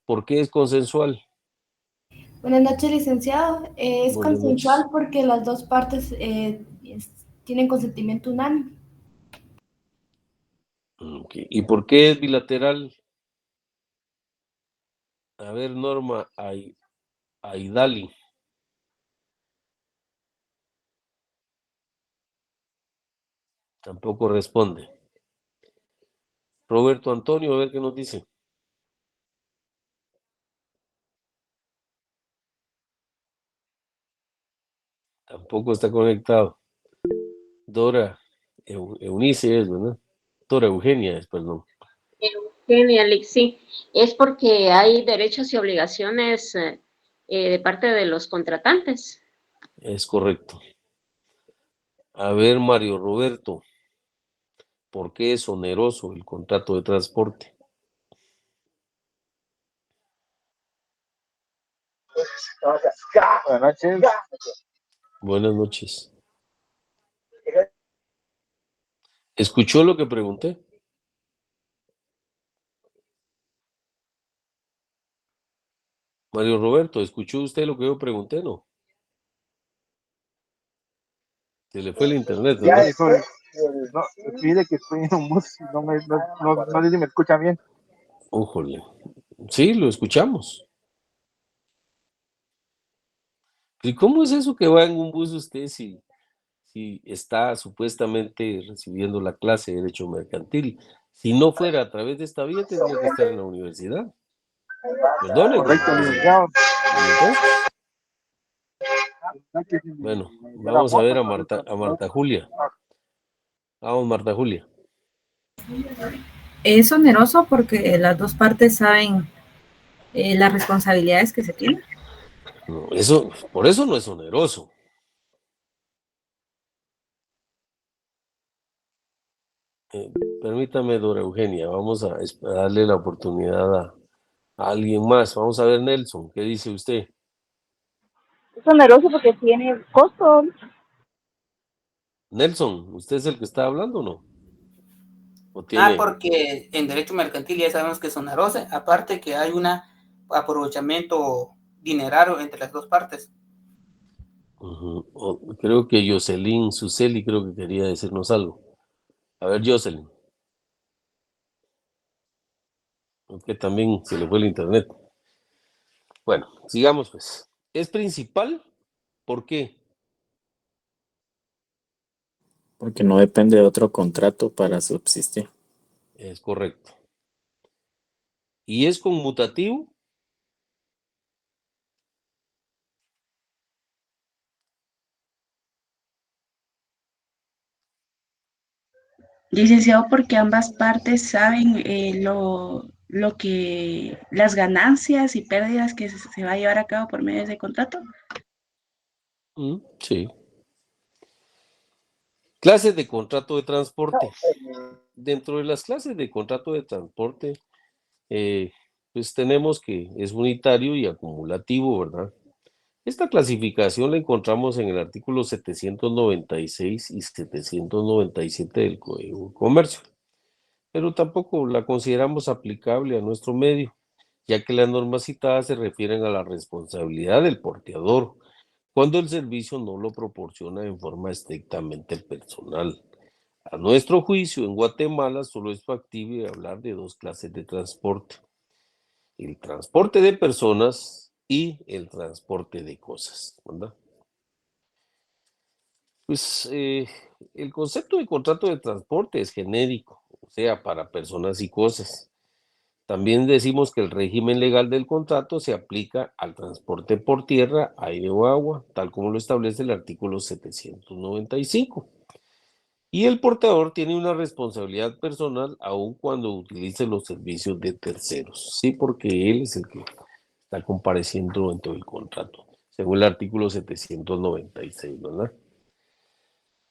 ¿Por qué es consensual? Buenas noches, licenciado. Es Buenas consensual noches. porque las dos partes tienen consentimiento unánime. Okay. ¿Y por qué es bilateral? A ver, Norma Aidali. Tampoco responde. Roberto Antonio, a ver qué nos dice. Tampoco está conectado. Dora Eunice es, ¿verdad? Dora Eugenia es, perdón. Eugenia, sí, es porque hay derechos y obligaciones de parte de los contratantes. Es correcto. A ver, Mario Roberto, ¿por qué es oneroso el contrato de transporte? Buenas noches. Buenas noches. ¿Escuchó lo que pregunté? Mario Roberto, ¿escuchó usted lo que yo pregunté, no? Se le fue el internet, Ya, ¿verdad? no, pide que estoy en un bus, no sé si me escuchan bien. Ójole. Sí, lo escuchamos. ¿Y cómo es eso que va en un bus usted si está supuestamente recibiendo la clase de Derecho Mercantil? Si no fuera a través de esta vía, tendría que estar en la universidad. Perdóneme. Correcto, licenciado. ¿Y entonces? Bueno, vamos a ver a Marta Julia. Vamos, Marta Julia. Es oneroso porque las dos partes saben las responsabilidades que se tienen. No, por eso no es oneroso. Permítame, Dora Eugenia, vamos a darle la oportunidad a alguien más. Vamos a ver, Nelson, ¿qué dice usted? Es oneroso porque tiene costo. Nelson, ¿usted es el que está hablando o no? ¿O tiene... porque en derecho mercantil ya sabemos que es oneroso, aparte que hay un aprovechamiento dinerario entre las dos partes. Creo que Jocelyn Suseli creo que quería decirnos algo. A ver, Jocelyn. Que también se le fue el internet. Bueno, sigamos pues. ¿Es principal? ¿Por qué? Porque no depende de otro contrato para subsistir. Es correcto. ¿Y es conmutativo? Licenciado, porque ambas partes saben lo que las ganancias y pérdidas que se va a llevar a cabo por medio de ese contrato. Sí. Clases de contrato de transporte. Dentro de las clases de contrato de transporte, pues tenemos que es unitario y acumulativo, ¿verdad? Esta clasificación la encontramos en el artículo 796 y 797 del Código de Comercio, pero tampoco la consideramos aplicable a nuestro medio, ya que las normas citadas se refieren a la responsabilidad del porteador, cuando el servicio no lo proporciona en forma estrictamente personal. A nuestro juicio, en Guatemala solo es factible hablar de dos clases de transporte: el transporte de personas y el transporte de cosas, ¿verdad? Pues el concepto de contrato de transporte es genérico, o sea, para personas y cosas. También decimos que el régimen legal del contrato se aplica al transporte por tierra, aire o agua, tal como lo establece el artículo 795. Y el portador tiene una responsabilidad personal aun cuando utilice los servicios de terceros, sí, porque él es el que está compareciendo dentro del contrato, según el artículo 796, ¿verdad?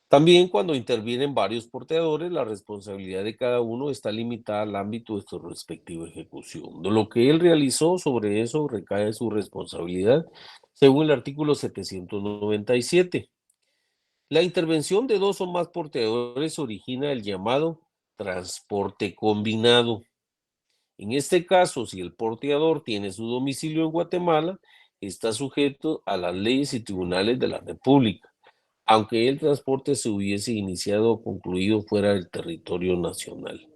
También cuando intervienen varios porteadores, la responsabilidad de cada uno está limitada al ámbito de su respectiva ejecución. De lo que él realizó, sobre eso recae su responsabilidad, según el artículo 797. La intervención de dos o más porteadores origina el llamado transporte combinado. En este caso, si el porteador tiene su domicilio en Guatemala, está sujeto a las leyes y tribunales de la República, aunque el transporte se hubiese iniciado o concluido fuera del territorio nacional.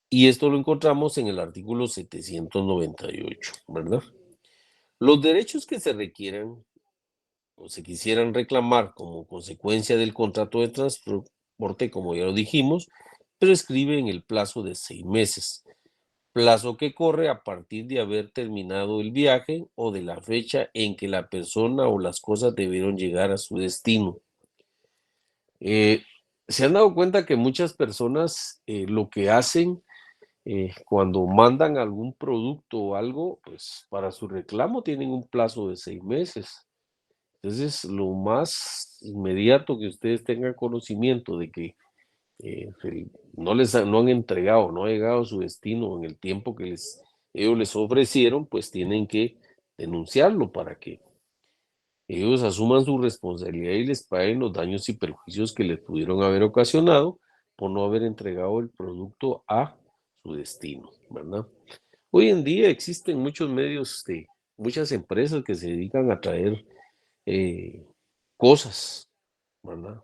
Y esto lo encontramos en el artículo 798, ¿verdad? Los derechos que se requieran o se quisieran reclamar como consecuencia del contrato de transporte, como ya lo dijimos, prescribe en el plazo de 6 meses, plazo que corre a partir de haber terminado el viaje o de la fecha en que la persona o las cosas debieron llegar a su destino. ¿Se han dado cuenta que muchas personas lo que hacen cuando mandan algún producto o algo, pues para su reclamo tienen un plazo de 6 meses? Entonces, lo más inmediato que ustedes tengan conocimiento de que no han entregado, no ha llegado a su destino en el tiempo que ellos les ofrecieron, pues tienen que denunciarlo para que ellos asuman su responsabilidad y les paguen los daños y perjuicios que les pudieron haber ocasionado por no haber entregado el producto a su destino, ¿verdad? Hoy en día existen muchos medios, muchas empresas que se dedican a traer cosas, ¿verdad?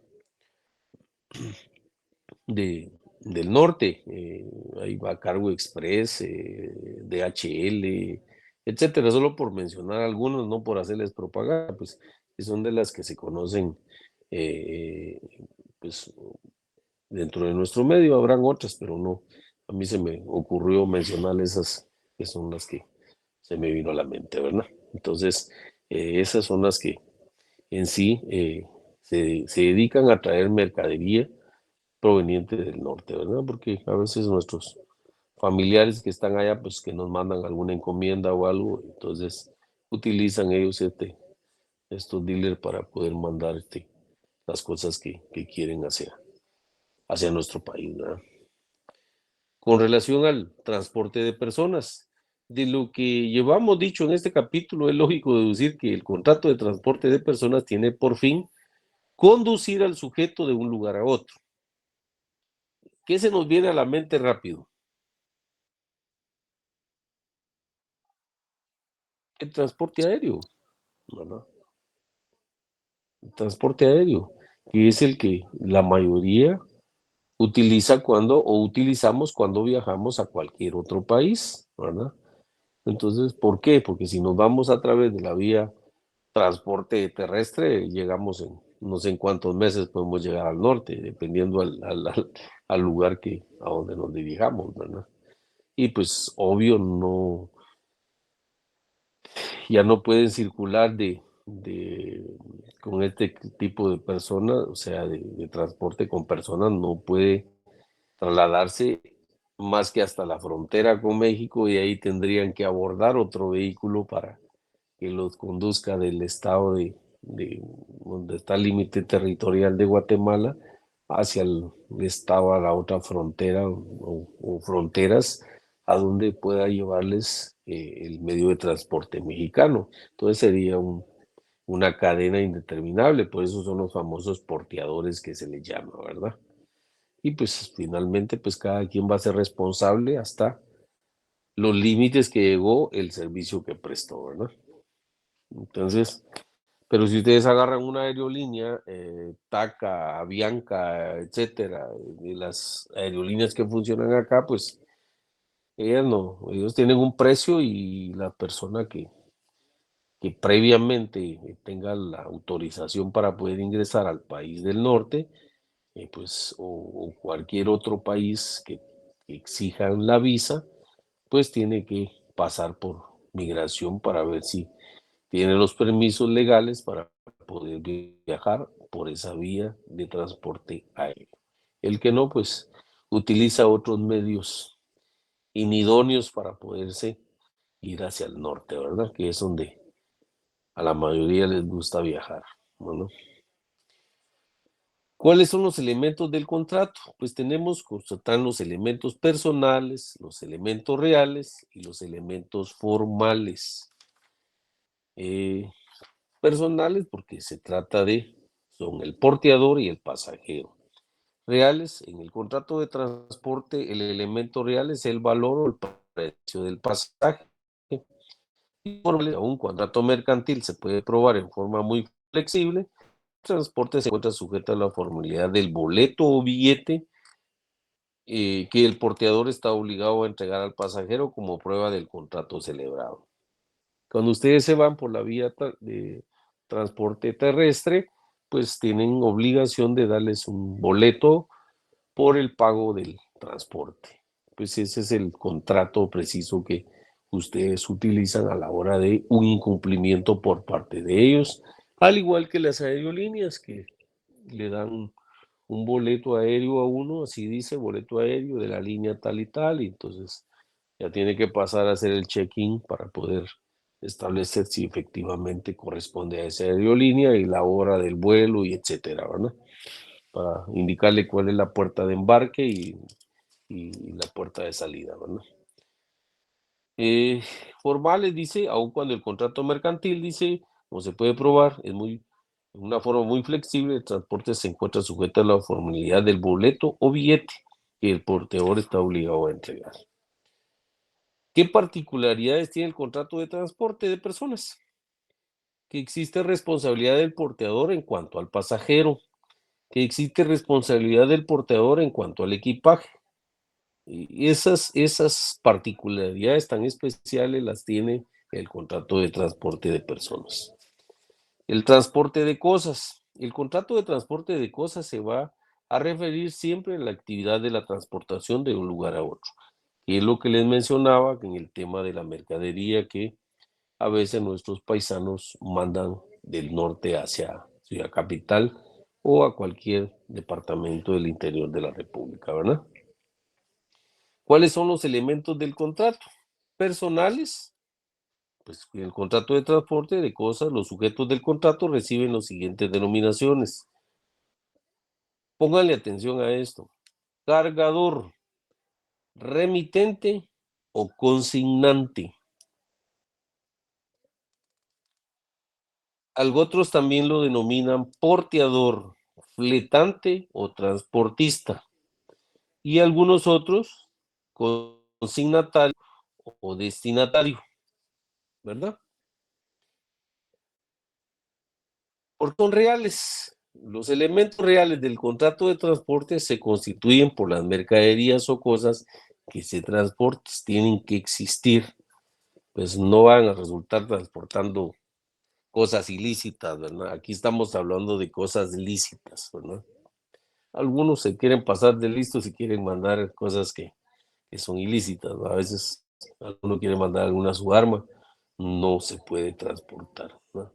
Del norte, ahí va Cargo Express, DHL, etcétera, solo por mencionar algunos, no por hacerles propaganda, pues que son de las que se conocen, pues dentro de nuestro medio habrán otras, pero no, a mí se me ocurrió mencionar esas que son las que se me vino a la mente, ¿verdad? Entonces, esas son las que en sí se dedican a traer mercadería proveniente del norte, ¿verdad? Porque a veces nuestros familiares que están allá, pues que nos mandan alguna encomienda o algo, entonces utilizan ellos estos dealers para poder mandar las cosas que quieren hacia nuestro país, ¿verdad? Con relación al transporte de personas, de lo que llevamos dicho en este capítulo, es lógico deducir que el contrato de transporte de personas tiene por fin conducir al sujeto de un lugar a otro. ¿Qué se nos viene a la mente rápido? El transporte aéreo, ¿verdad? El transporte aéreo, que es el que la mayoría utiliza utilizamos cuando viajamos a cualquier otro país, ¿verdad? Entonces, ¿por qué? Porque si nos vamos a través de la vía transporte terrestre, llegamos en no sé en cuántos meses podemos llegar al norte, dependiendo al lugar a donde nos dirijamos, ¿verdad? Y pues obvio ya no pueden circular con este tipo de personas, o sea, de transporte con personas, no puede trasladarse más que hasta la frontera con México y ahí tendrían que abordar otro vehículo para que los conduzca del estado de donde está el límite territorial de Guatemala hacia el estado a la otra frontera o fronteras a donde pueda llevarles el medio de transporte mexicano. Entonces sería una cadena indeterminable, por eso son los famosos porteadores que se les llama, ¿verdad? Y pues finalmente pues cada quien va a ser responsable hasta los límites que llegó el servicio que prestó, ¿verdad? Entonces, pero si ustedes agarran una aerolínea, TACA, Avianca, etcétera, y las aerolíneas que funcionan acá, pues ellos tienen un precio y la persona que previamente tenga la autorización para poder ingresar al país del norte, pues, o cualquier otro país que exijan la visa, pues tiene que pasar por migración para ver si tiene los permisos legales para poder viajar por esa vía de transporte aéreo. El que no, pues utiliza otros medios inidóneos para poderse ir hacia el norte, ¿verdad? Que es donde a la mayoría les gusta viajar. Bueno, ¿cuáles son los elementos del contrato? Pues constatan los elementos personales, los elementos reales y los elementos formales. Personales porque se trata son el porteador y el pasajero. Reales, en el contrato de transporte, el elemento real es el valor o el precio del pasaje. Y un contrato mercantil se puede probar en forma muy flexible. El transporte se encuentra sujeto a la formalidad del boleto o billete que el porteador está obligado a entregar al pasajero como prueba del contrato celebrado. Cuando ustedes se van por la vía de transporte terrestre, pues tienen obligación de darles un boleto por el pago del transporte. Pues ese es el contrato preciso que ustedes utilizan a la hora de un incumplimiento por parte de ellos, al igual que las aerolíneas que le dan un boleto aéreo a uno, así dice, boleto aéreo de la línea tal y tal, y entonces ya tiene que pasar a hacer el check-in para poder establecer si efectivamente corresponde a esa aerolínea y la hora del vuelo y etcétera, ¿verdad? Para indicarle cuál es la puerta de embarque y la puerta de salida, ¿verdad? Formales, dice, aun cuando el contrato mercantil, dice, como se puede probar, es una forma muy flexible, el transporte se encuentra sujeto a la formalidad del boleto o billete que el porteador está obligado a entregar. ¿Qué particularidades tiene el contrato de transporte de personas? Que existe responsabilidad del porteador en cuanto al pasajero, que existe responsabilidad del porteador en cuanto al equipaje. Y esas particularidades tan especiales las tiene el contrato de transporte de personas. El transporte de cosas. El contrato de transporte de cosas se va a referir siempre a la actividad de la transportación de un lugar a otro, que es lo que les mencionaba en el tema de la mercadería, que a veces nuestros paisanos mandan del norte hacia Ciudad Capital o a cualquier departamento del interior de la República, ¿verdad? ¿Cuáles son los elementos del contrato? Personales, pues en el contrato de transporte de cosas, los sujetos del contrato reciben las siguientes denominaciones. Pónganle atención a esto. Cargador, remitente o consignante. Otros también lo denominan porteador, fletante o transportista. Y algunos otros, consignatario o destinatario, ¿verdad? Porque son reales. Los elementos reales del contrato de transporte se constituyen por las mercaderías o cosas que se transportan, tienen que existir. Pues no van a resultar transportando cosas ilícitas, ¿verdad? Aquí estamos hablando de cosas lícitas, ¿verdad? Algunos se quieren pasar de listos y quieren mandar cosas que son ilícitas, ¿no? A veces alguno quiere mandar alguna su arma, no se puede transportar, ¿no?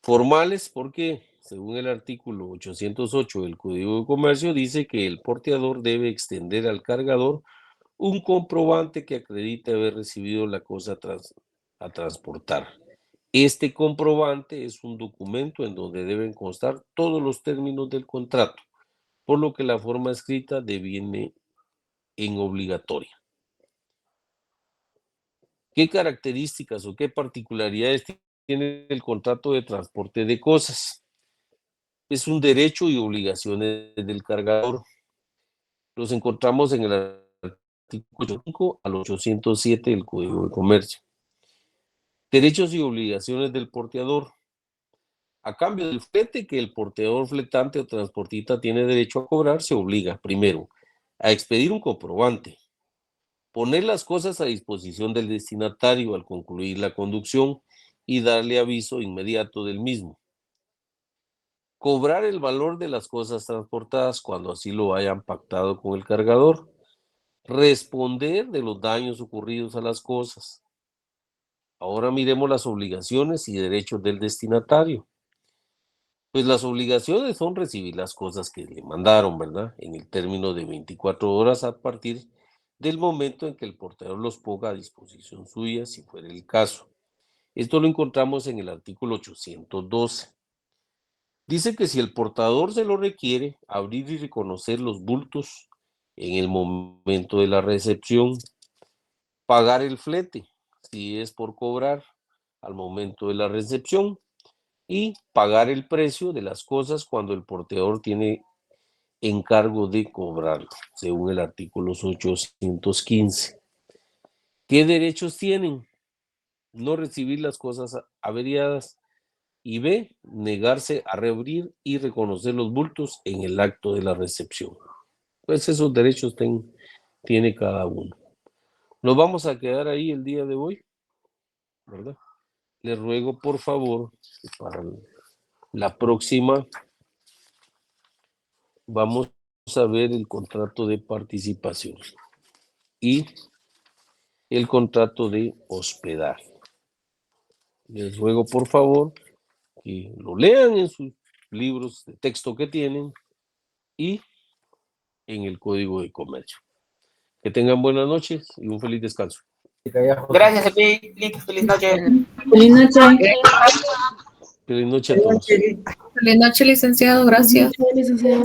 Formales, porque según el artículo 808 del Código de Comercio dice que el porteador debe extender al cargador un comprobante que acredite haber recibido la cosa a transportar. Este comprobante es un documento en donde deben constar todos los términos del contrato, por lo que la forma escrita deviene en obligatoria. ¿Qué características o qué particularidades tiene el contrato de transporte de cosas? Es un derecho y obligaciones del cargador. Los encontramos en el artículo 5 al 807 del Código de Comercio. Derechos y obligaciones del porteador. A cambio del flete que el porteador, fletante o transportista tiene derecho a cobrar, se obliga, primero, a expedir un comprobante, poner las cosas a disposición del destinatario al concluir la conducción y darle aviso inmediato del mismo. Cobrar el valor de las cosas transportadas cuando así lo hayan pactado con el cargador. Responder de los daños ocurridos a las cosas. Ahora miremos las obligaciones y derechos del destinatario. Pues las obligaciones son recibir las cosas que le mandaron, ¿verdad? En el término de 24 horas a partir del momento en que el porteador los ponga a disposición suya, si fuera el caso. Esto lo encontramos en el artículo 812. Dice que si el portador se lo requiere, abrir y reconocer los bultos en el momento de la recepción, pagar el flete, si es por cobrar, al momento de la recepción, y pagar el precio de las cosas cuando el porteador tiene encargo de cobrarlo, según el artículo 815. ¿Qué derechos tienen? No recibir las cosas averiadas. Y B, negarse a reabrir y reconocer los bultos en el acto de la recepción. Pues esos derechos tiene cada uno. Nos vamos a quedar ahí el día de hoy, ¿verdad? Les ruego, por favor, que para la próxima vamos a ver el contrato de participación y el contrato de hospedaje. Les ruego, por favor, que lo lean en sus libros de texto que tienen y en el Código de Comercio. Que tengan buenas noches y un feliz descanso. Gracias, Felipe. Feliz noche. Feliz noche. Feliz noche a todos. Feliz noche, licenciado. Gracias. Licenciado.